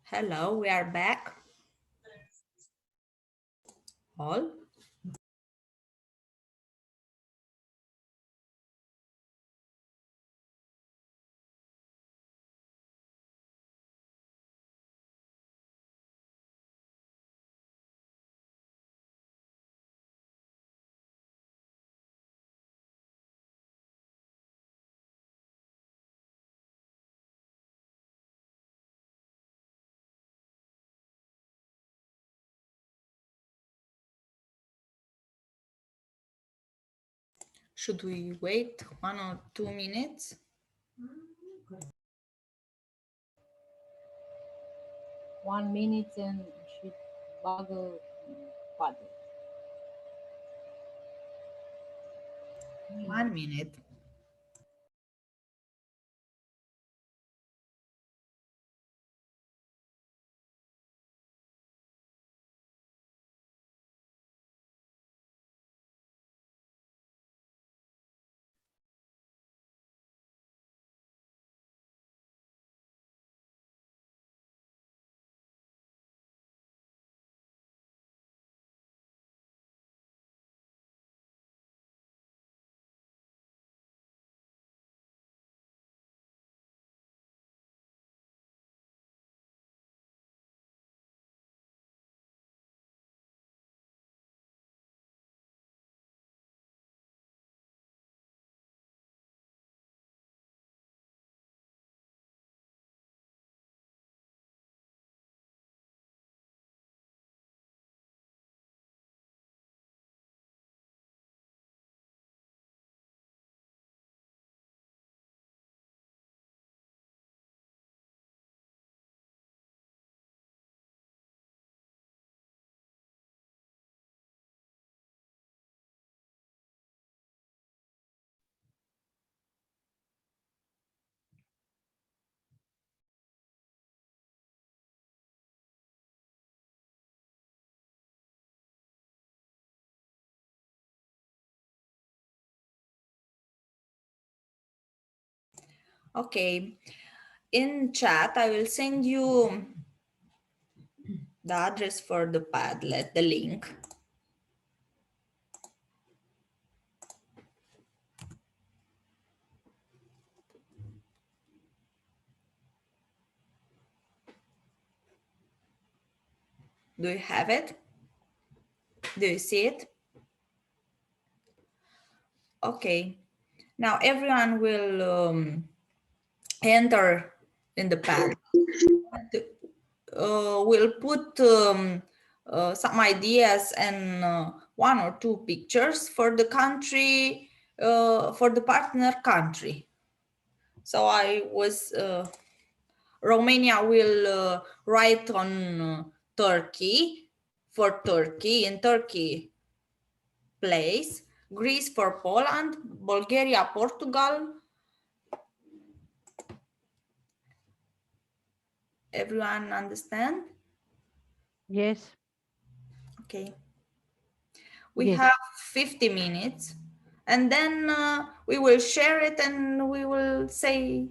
Hello, we are back. All. Should we wait 1 or 2 minutes? 1 minute and și bagă poate. 1 minute. Okay, in chat, I will send you the address for the Padlet, the link. Do you have it? Do you see it? Okay, now everyone will enter in the Padlet. We'll put some ideas and 1 or 2 pictures for the country, for the partner country. So Romania will write on Turkey, for Turkey, in Turkey place, Greece for Poland, Bulgaria, Portugal. Everyone understand? Yes. Okay. We have 50 minutes and then we will share it and we will say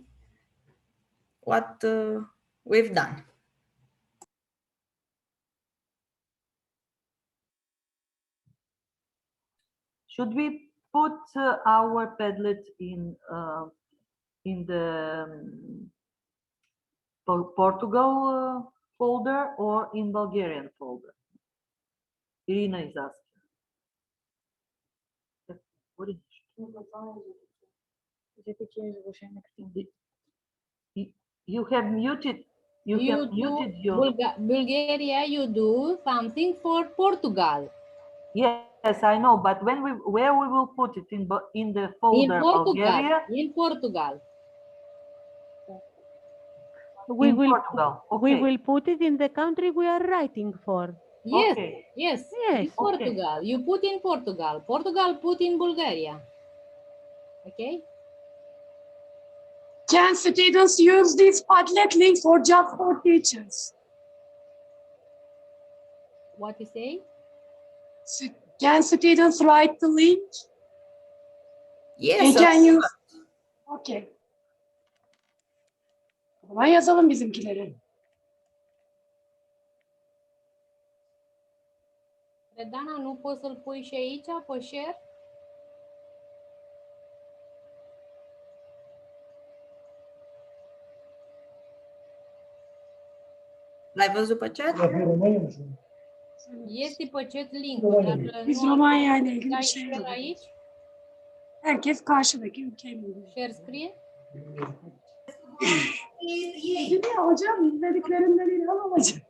what we've done. Should we put our Padlet in the Portugal folder or in Bulgarian folder? Irina is asking. What is you have muted. You have muted your. Bulgaria, you do something for Portugal. Yes, I know, but where we will put it in the folder Bulgaria? In Portugal. We will put it in the country we are writing for. Yes, okay. Yes, in Portugal. Okay. You put in Portugal. Portugal put in Bulgaria. Okay? Can students use this Padlet link for just for teachers? What you say? Can students write the link? Yes. Can you? Okay. Kolay yazalım bizimkileri. Dana, nu poți să-l pui și aici, pe share? L-ai văzut pe chat? Este pe chat link-ul, dar Biz nu Romanya ile ilgili bir dai şey share yok. aici? Herkes karşıdaki ülkeyi biliyor. Share screen? Biliyor hocam, dediklerinden ilham alacak.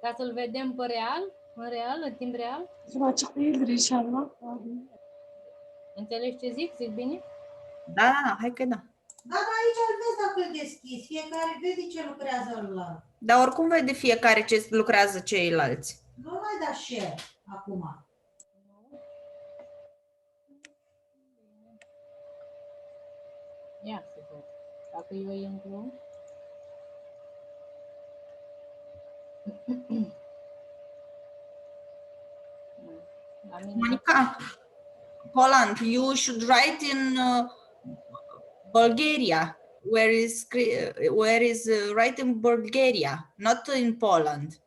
Ca să-l vedem pe real, în real, în timp real? Bizim açık değildir inşallah. Înțelegi ce zic? Zic bine? Da, hai că da. Da, dar aici îl vezi dacă îl deschizi. Fiecare vede ce lucrează la. Dar oricum vede fiecare ce lucrează ceilalți. Nu mai da share acum. Ia să văd. Dacă eu intru... Monica, Poland, you should write in Bulgaria. Where is write in Bulgaria, not in Poland.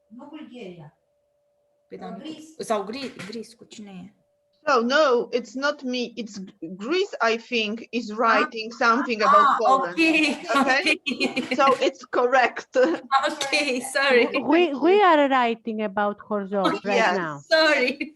Nu Bulgaria. Sau Greece, cu cine e? So no, it's not me. It's Greece, I think, is writing something about Poland. Okay. So it's correct. Okay, sorry. We are writing about Horzov right now. Sorry.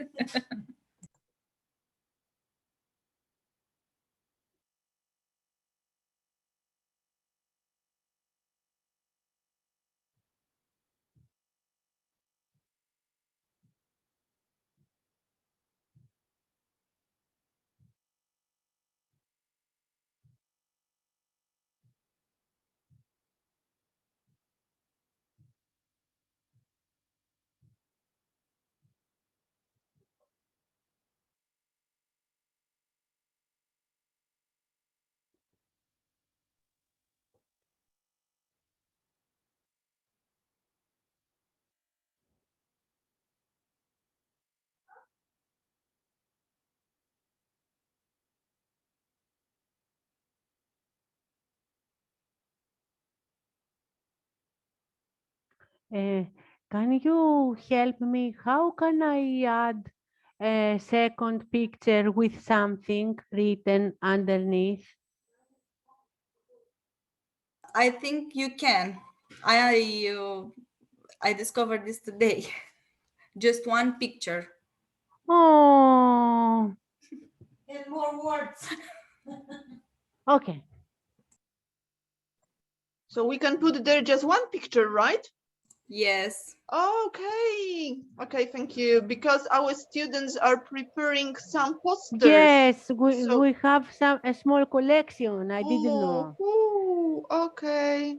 Can you help me? How can I add a second picture with something written underneath? I think you can. I discovered this today. Just one picture. Oh. And more words. Okay. So we can put there just one picture, right? Yes. Okay. Okay, thank you. Because our students are preparing some posters. Yes, we have a small collection. I didn't know. Oh, okay.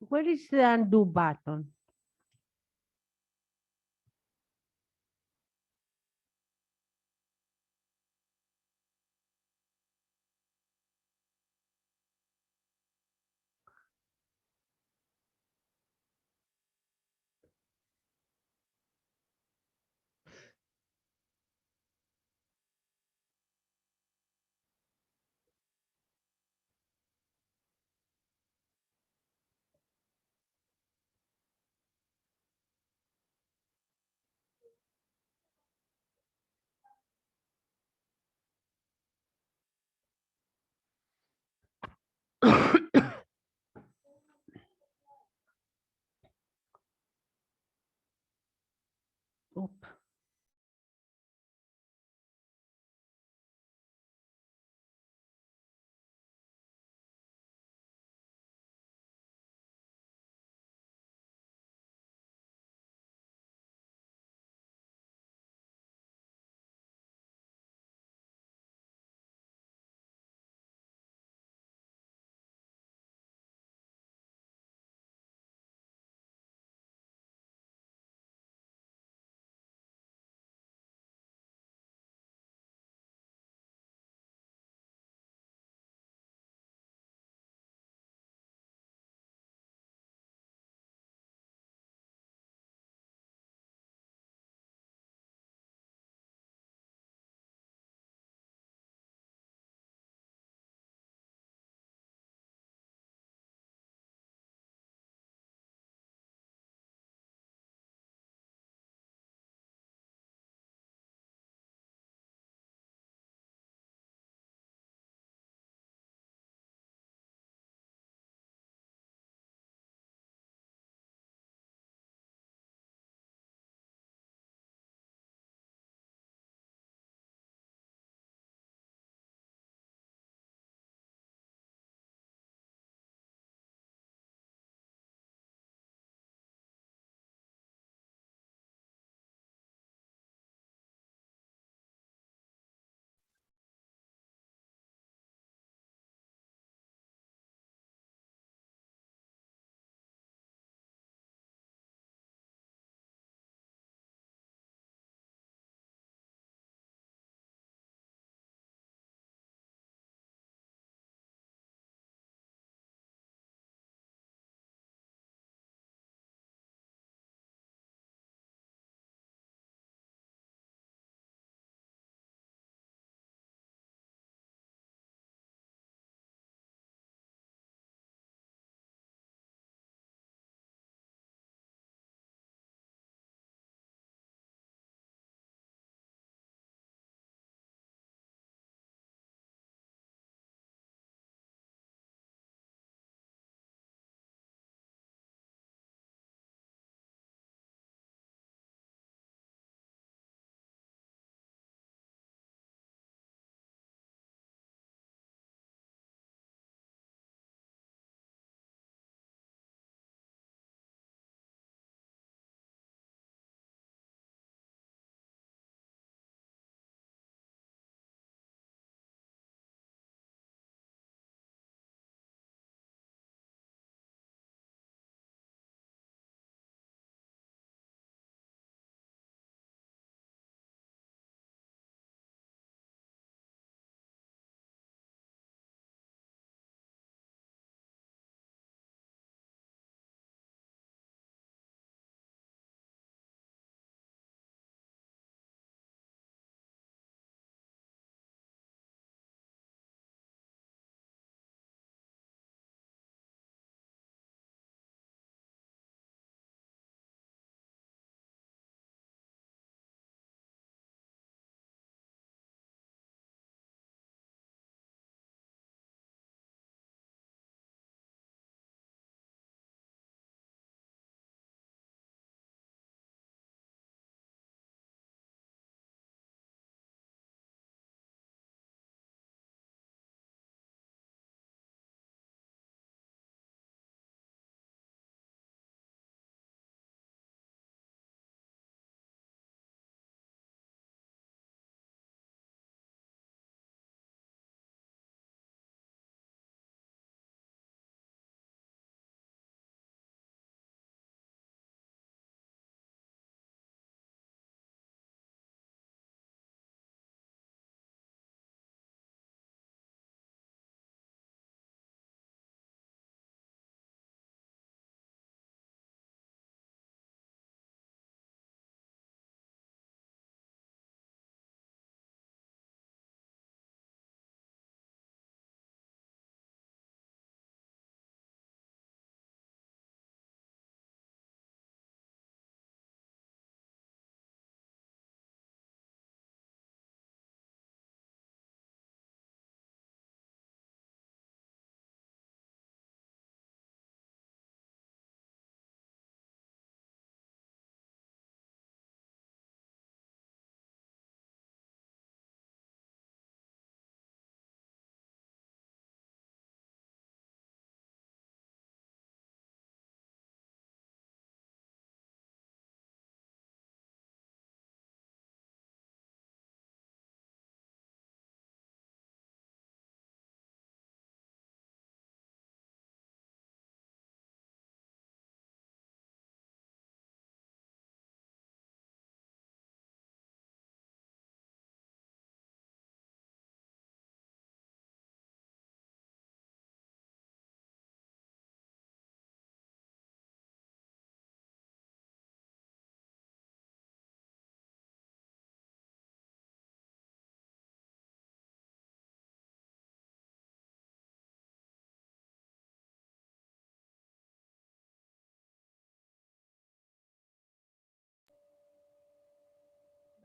Where is the undo button?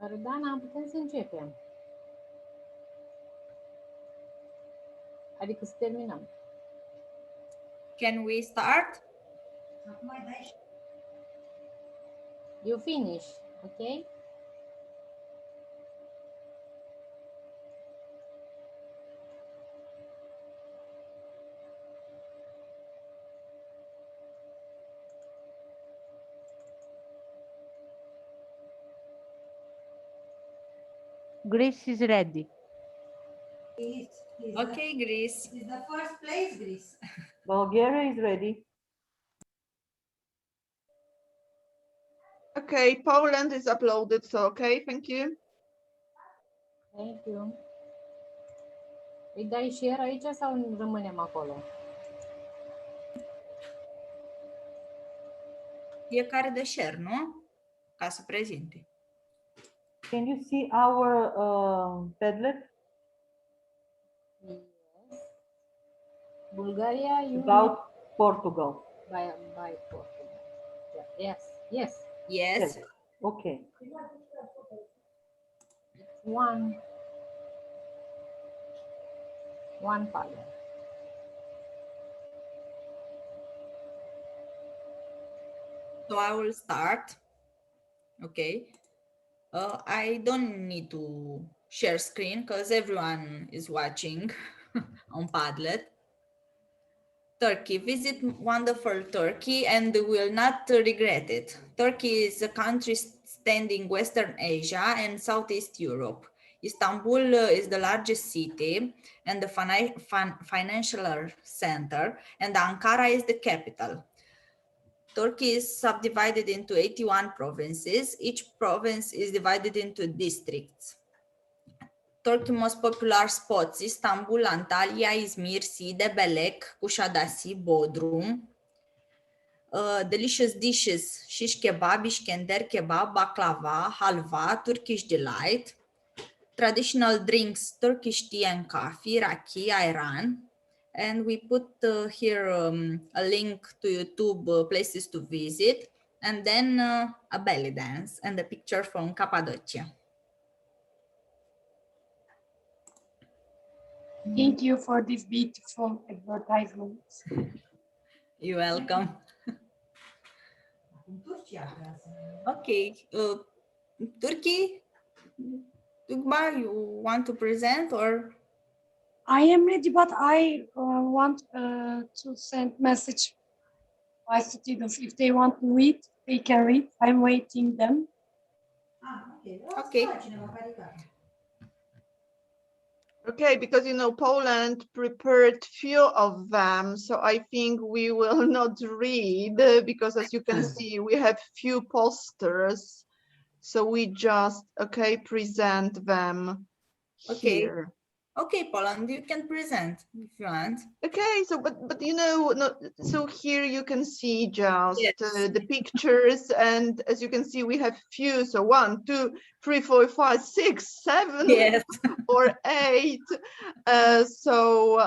Rădana, putem să începem. Adică să terminăm. Can we start? You finish, okay? Greece is ready. Okay, Greece. It's the first place, Greece. Bulgaria is ready. Okay, Poland is uploaded, so okay, thank you. Thank you. Îi dai share aici sau rămânem acolo? Fiecare de share, nu? Ca să prezinte. Can you see our Padlet? Yes. Bulgaria, you About Portugal. by Portugal. Yeah. Yes. Yes. Okay. One color. So I will start. Okay. I don't need to share screen because everyone is watching on Padlet. Turkey. Visit wonderful Turkey and will not regret it. Turkey is a country standing Western Asia and Southeast Europe. Istanbul is the largest city and the financial center, and Ankara is the capital. Turkey is subdivided into 81 provinces. Each province is divided into districts. Turkey's most popular spots: Istanbul, Antalya, Izmir, Side, Belek, Kuşadası, Bodrum. Delicious dishes: shish kebab, İskender kebab, baklava, halva, Turkish delight. Traditional drinks: Turkish tea and coffee, raki, ayran. And we put here a link to YouTube places to visit, and then a belly dance and a picture from Cappadocia. Thank you for this beautiful advertisement. You're welcome. Okay, Turkey, Tugba, you want to present or? I am ready, but I want to send message my students. If they want to read, they can read. I'm waiting them. Okay. Okay, because you know Poland prepared few of them, so I think we will not read because as you can see we have few posters, so we just present them here. Okay, Poland, you can present if you want. Okay, so but you know, so here you can see just Yes. the pictures, and as you can see, we have few. So 1, 2, 3, 4, 5, 6, 7, Yes. or 8. So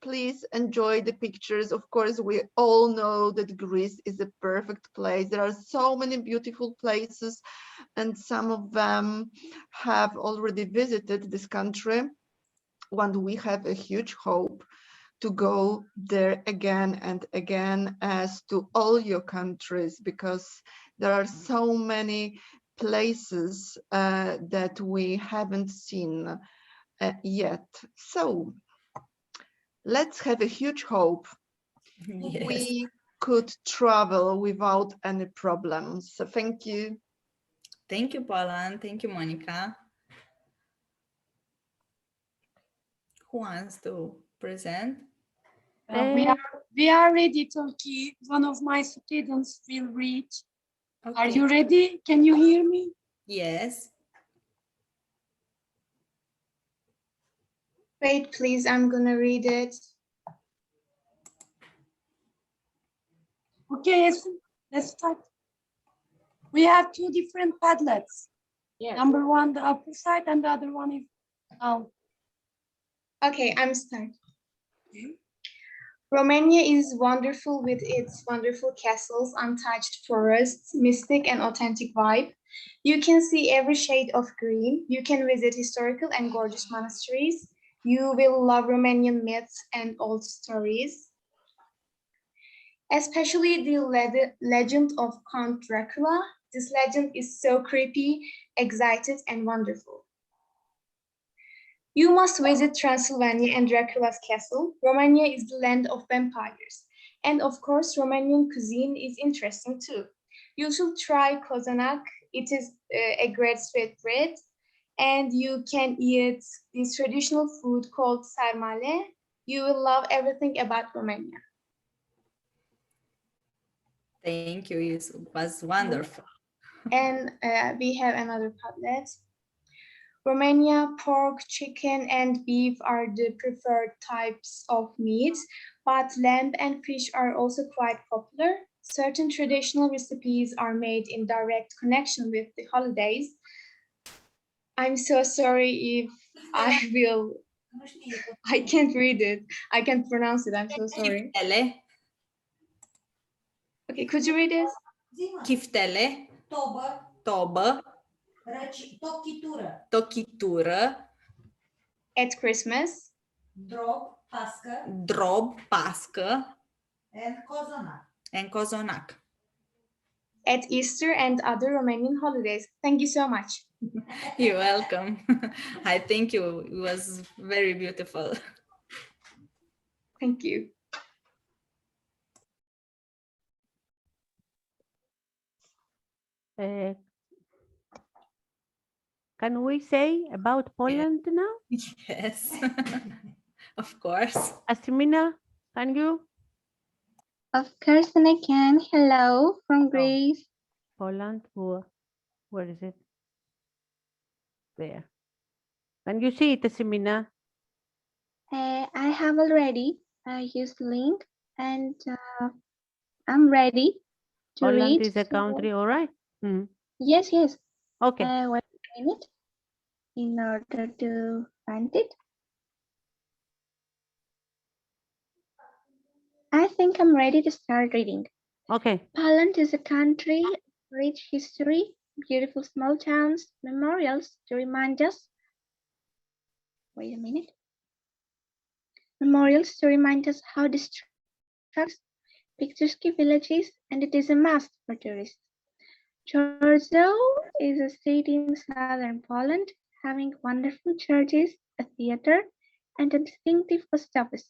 please enjoy the pictures. Of course, we all know that Greece is a perfect place. There are so many beautiful places, and some of them have already visited this country. And we have a huge hope to go there again and again, as to all your countries, because there are so many places that we haven't seen yet. So let's have a huge hope. Yes. We could travel without any problems. So thank you. Thank you, Poland. Thank you, Monica. Who wants to present? We are ready, Turkey. One of my students will read. Okay. Are you ready? Can you hear me? Yes. Wait, please, I'm gonna read it. Okay, let's start. We have two different Padlets. Yes. Number one, the upper side, and the other one is down. Okay, I'm starting. Romania is wonderful with its wonderful castles, untouched forests, mystic and authentic vibe. You can see every shade of green. You can visit historical and gorgeous monasteries. You will love Romanian myths and old stories, especially the legend of Count Dracula. This legend is so creepy, excited, and wonderful. You must visit Transylvania and Dracula's castle. Romania is the land of vampires. And of course, Romanian cuisine is interesting too. You should try kozanac. It is a great sweet bread. And you can eat this traditional food called sarmale. You will love everything about Romania. Thank you. It was wonderful. And we have another Padlet. Romania, pork, chicken, and beef are the preferred types of meat, but lamb and fish are also quite popular. Certain traditional recipes are made in direct connection with the holidays. I'm so sorry if I can't read it. I can't pronounce it. I'm so sorry. Kiftele. Okay, could you read it? Kiftele. Tobă. Tochitură. Tochitură. At Christmas. Drob, pască. Drob, pască. And cozonac. And cozonac. At Easter and other Romanian holidays. Thank you so much. You're welcome. I think it was very beautiful. Thank you. Can we say about Poland now? Yes, of course. Asimina, can you? Of course, and I can. Hello from Greece. Poland, where is it? There. Can you see it, Asimina? I have already used the link and I'm ready to read. Poland is a country, all right? Mm. Yes, yes. Okay. Wait a minute in order to find it. I think I'm ready to start reading. Okay. Poland is a country of rich history, beautiful small towns, memorials to remind us. Wait a minute. Memorials to remind us how this trucks, picturesque villages, and it is a must for tourists. Warsaw is a city in southern Poland, having wonderful churches, a theater, and a distinctive post office.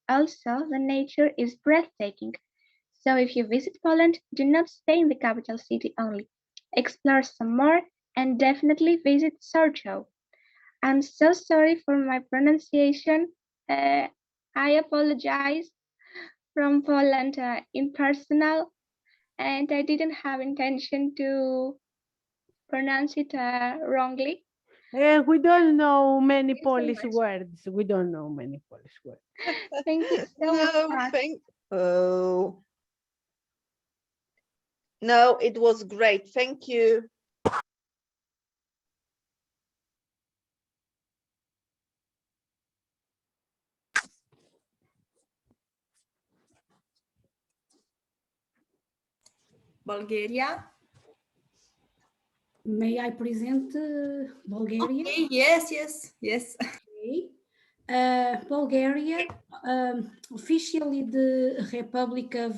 Also, the nature is breathtaking. So if you visit Poland, do not stay in the capital city only. Explore some more and definitely visit Warsaw. I'm so sorry for my pronunciation. I apologize from Poland in personal, and I didn't have intention to pronounce it wrongly. We don't know many Polish words. We don't know many Polish words. Thank you so much. No, it was great. Thank you. Bulgaria. May I present Bulgaria? Okay, yes. Okay. Bulgaria, officially the Republic of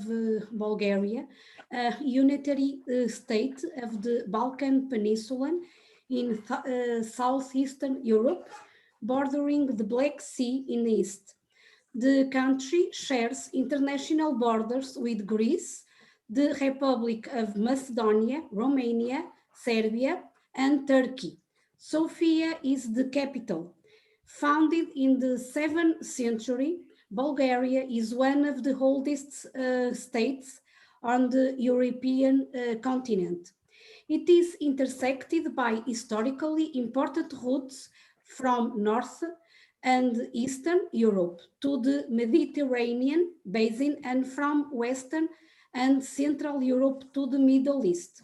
Bulgaria, a unitary state of the Balkan Peninsula in southeastern Europe, bordering the Black Sea in the east. The country shares international borders with Greece, the Republic of Macedonia, Romania, Serbia, and Turkey. Sofia is the capital. Founded in the 7th century, Bulgaria is one of the oldest states on the European continent. It is intersected by historically important routes from North and Eastern Europe to the Mediterranean basin and from Western and Central Europe to the Middle East.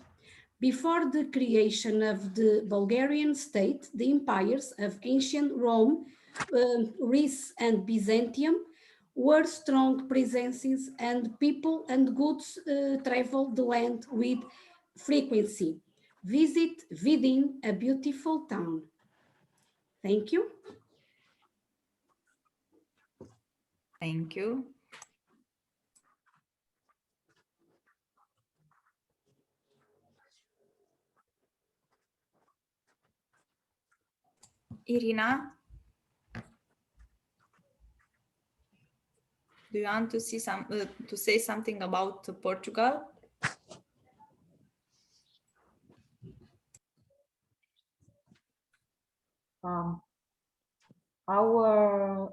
Before the creation of the Bulgarian state, the empires of ancient Rome, Greece, and Byzantium were strong presences, and people and goods traveled the land with frequency. visit within a beautiful town. Thank you. Thank you. Irina, do you want to say something about Portugal? Our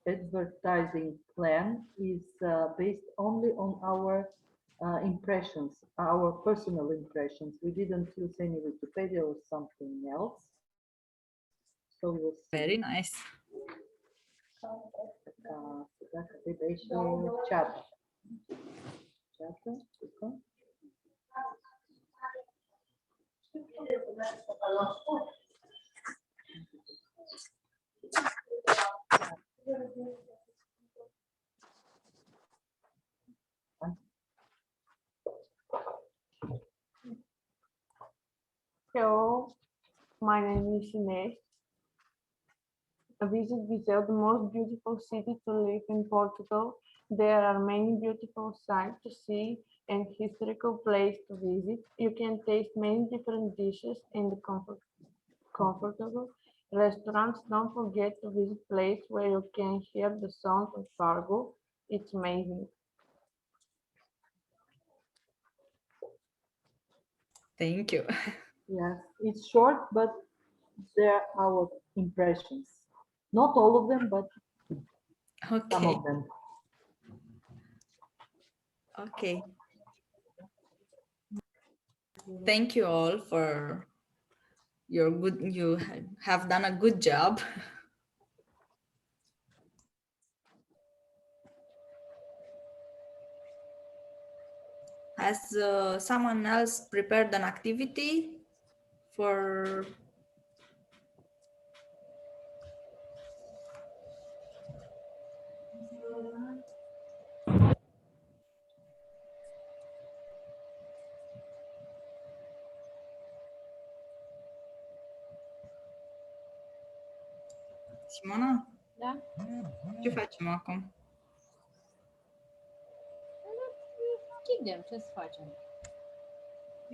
advertising plan is based only on our impressions, our personal impressions. We didn't use any Wikipedia or something else. So we'll see. Very nice. Hello, my name is Inés. A visit Viseu, the most beautiful city to live in Portugal. There are many beautiful sights to see and historical places to visit. You can taste many different dishes in the comfortable restaurants. Don't forget to visit places where you can hear the sound of cargo. It's amazing. Thank you. Yes, it's short, but they're our impressions. Not all of them, but some of them. Okay. Thank you all for your good, you have done a good job. Has someone else prepared an activity for Simona? Da? Ce facem acum? Chidem, ce să facem?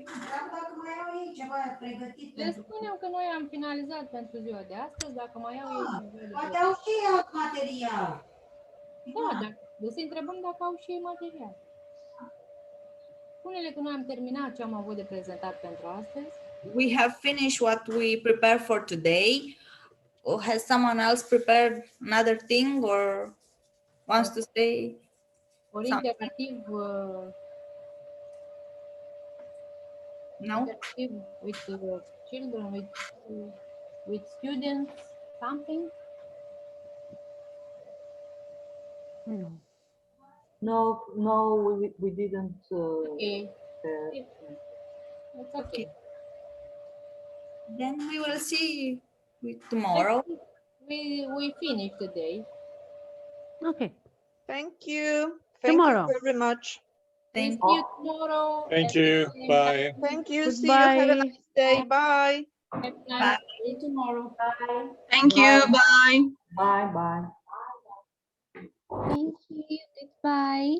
Dacă mai au ei ceva pregătit. Le spunem că noi am finalizat pentru ziua de astăzi, dacă mai au ei ceva de Poate au și ei alt material. Da, dar să întrebăm dacă au și ei material. Spune-le că noi am terminat ce am avut de prezentat pentru astăzi. We have finished what we prepared for today. Or has someone else prepared another thing or wants to say? Or interactive, no? Interactive with children, with students, something? No, we didn't. Okay. It's okay. Then we will see tomorrow. We finished today. Okay. Thank you. Thank Tomorrow. you very much. Thank you tomorrow. Thank you. Bye. Thank you. Goodbye. See you. Have a nice day. Bye. Have a nice day tomorrow. Bye. Thank you. Bye. Bye. Bye. Thank you. Goodbye.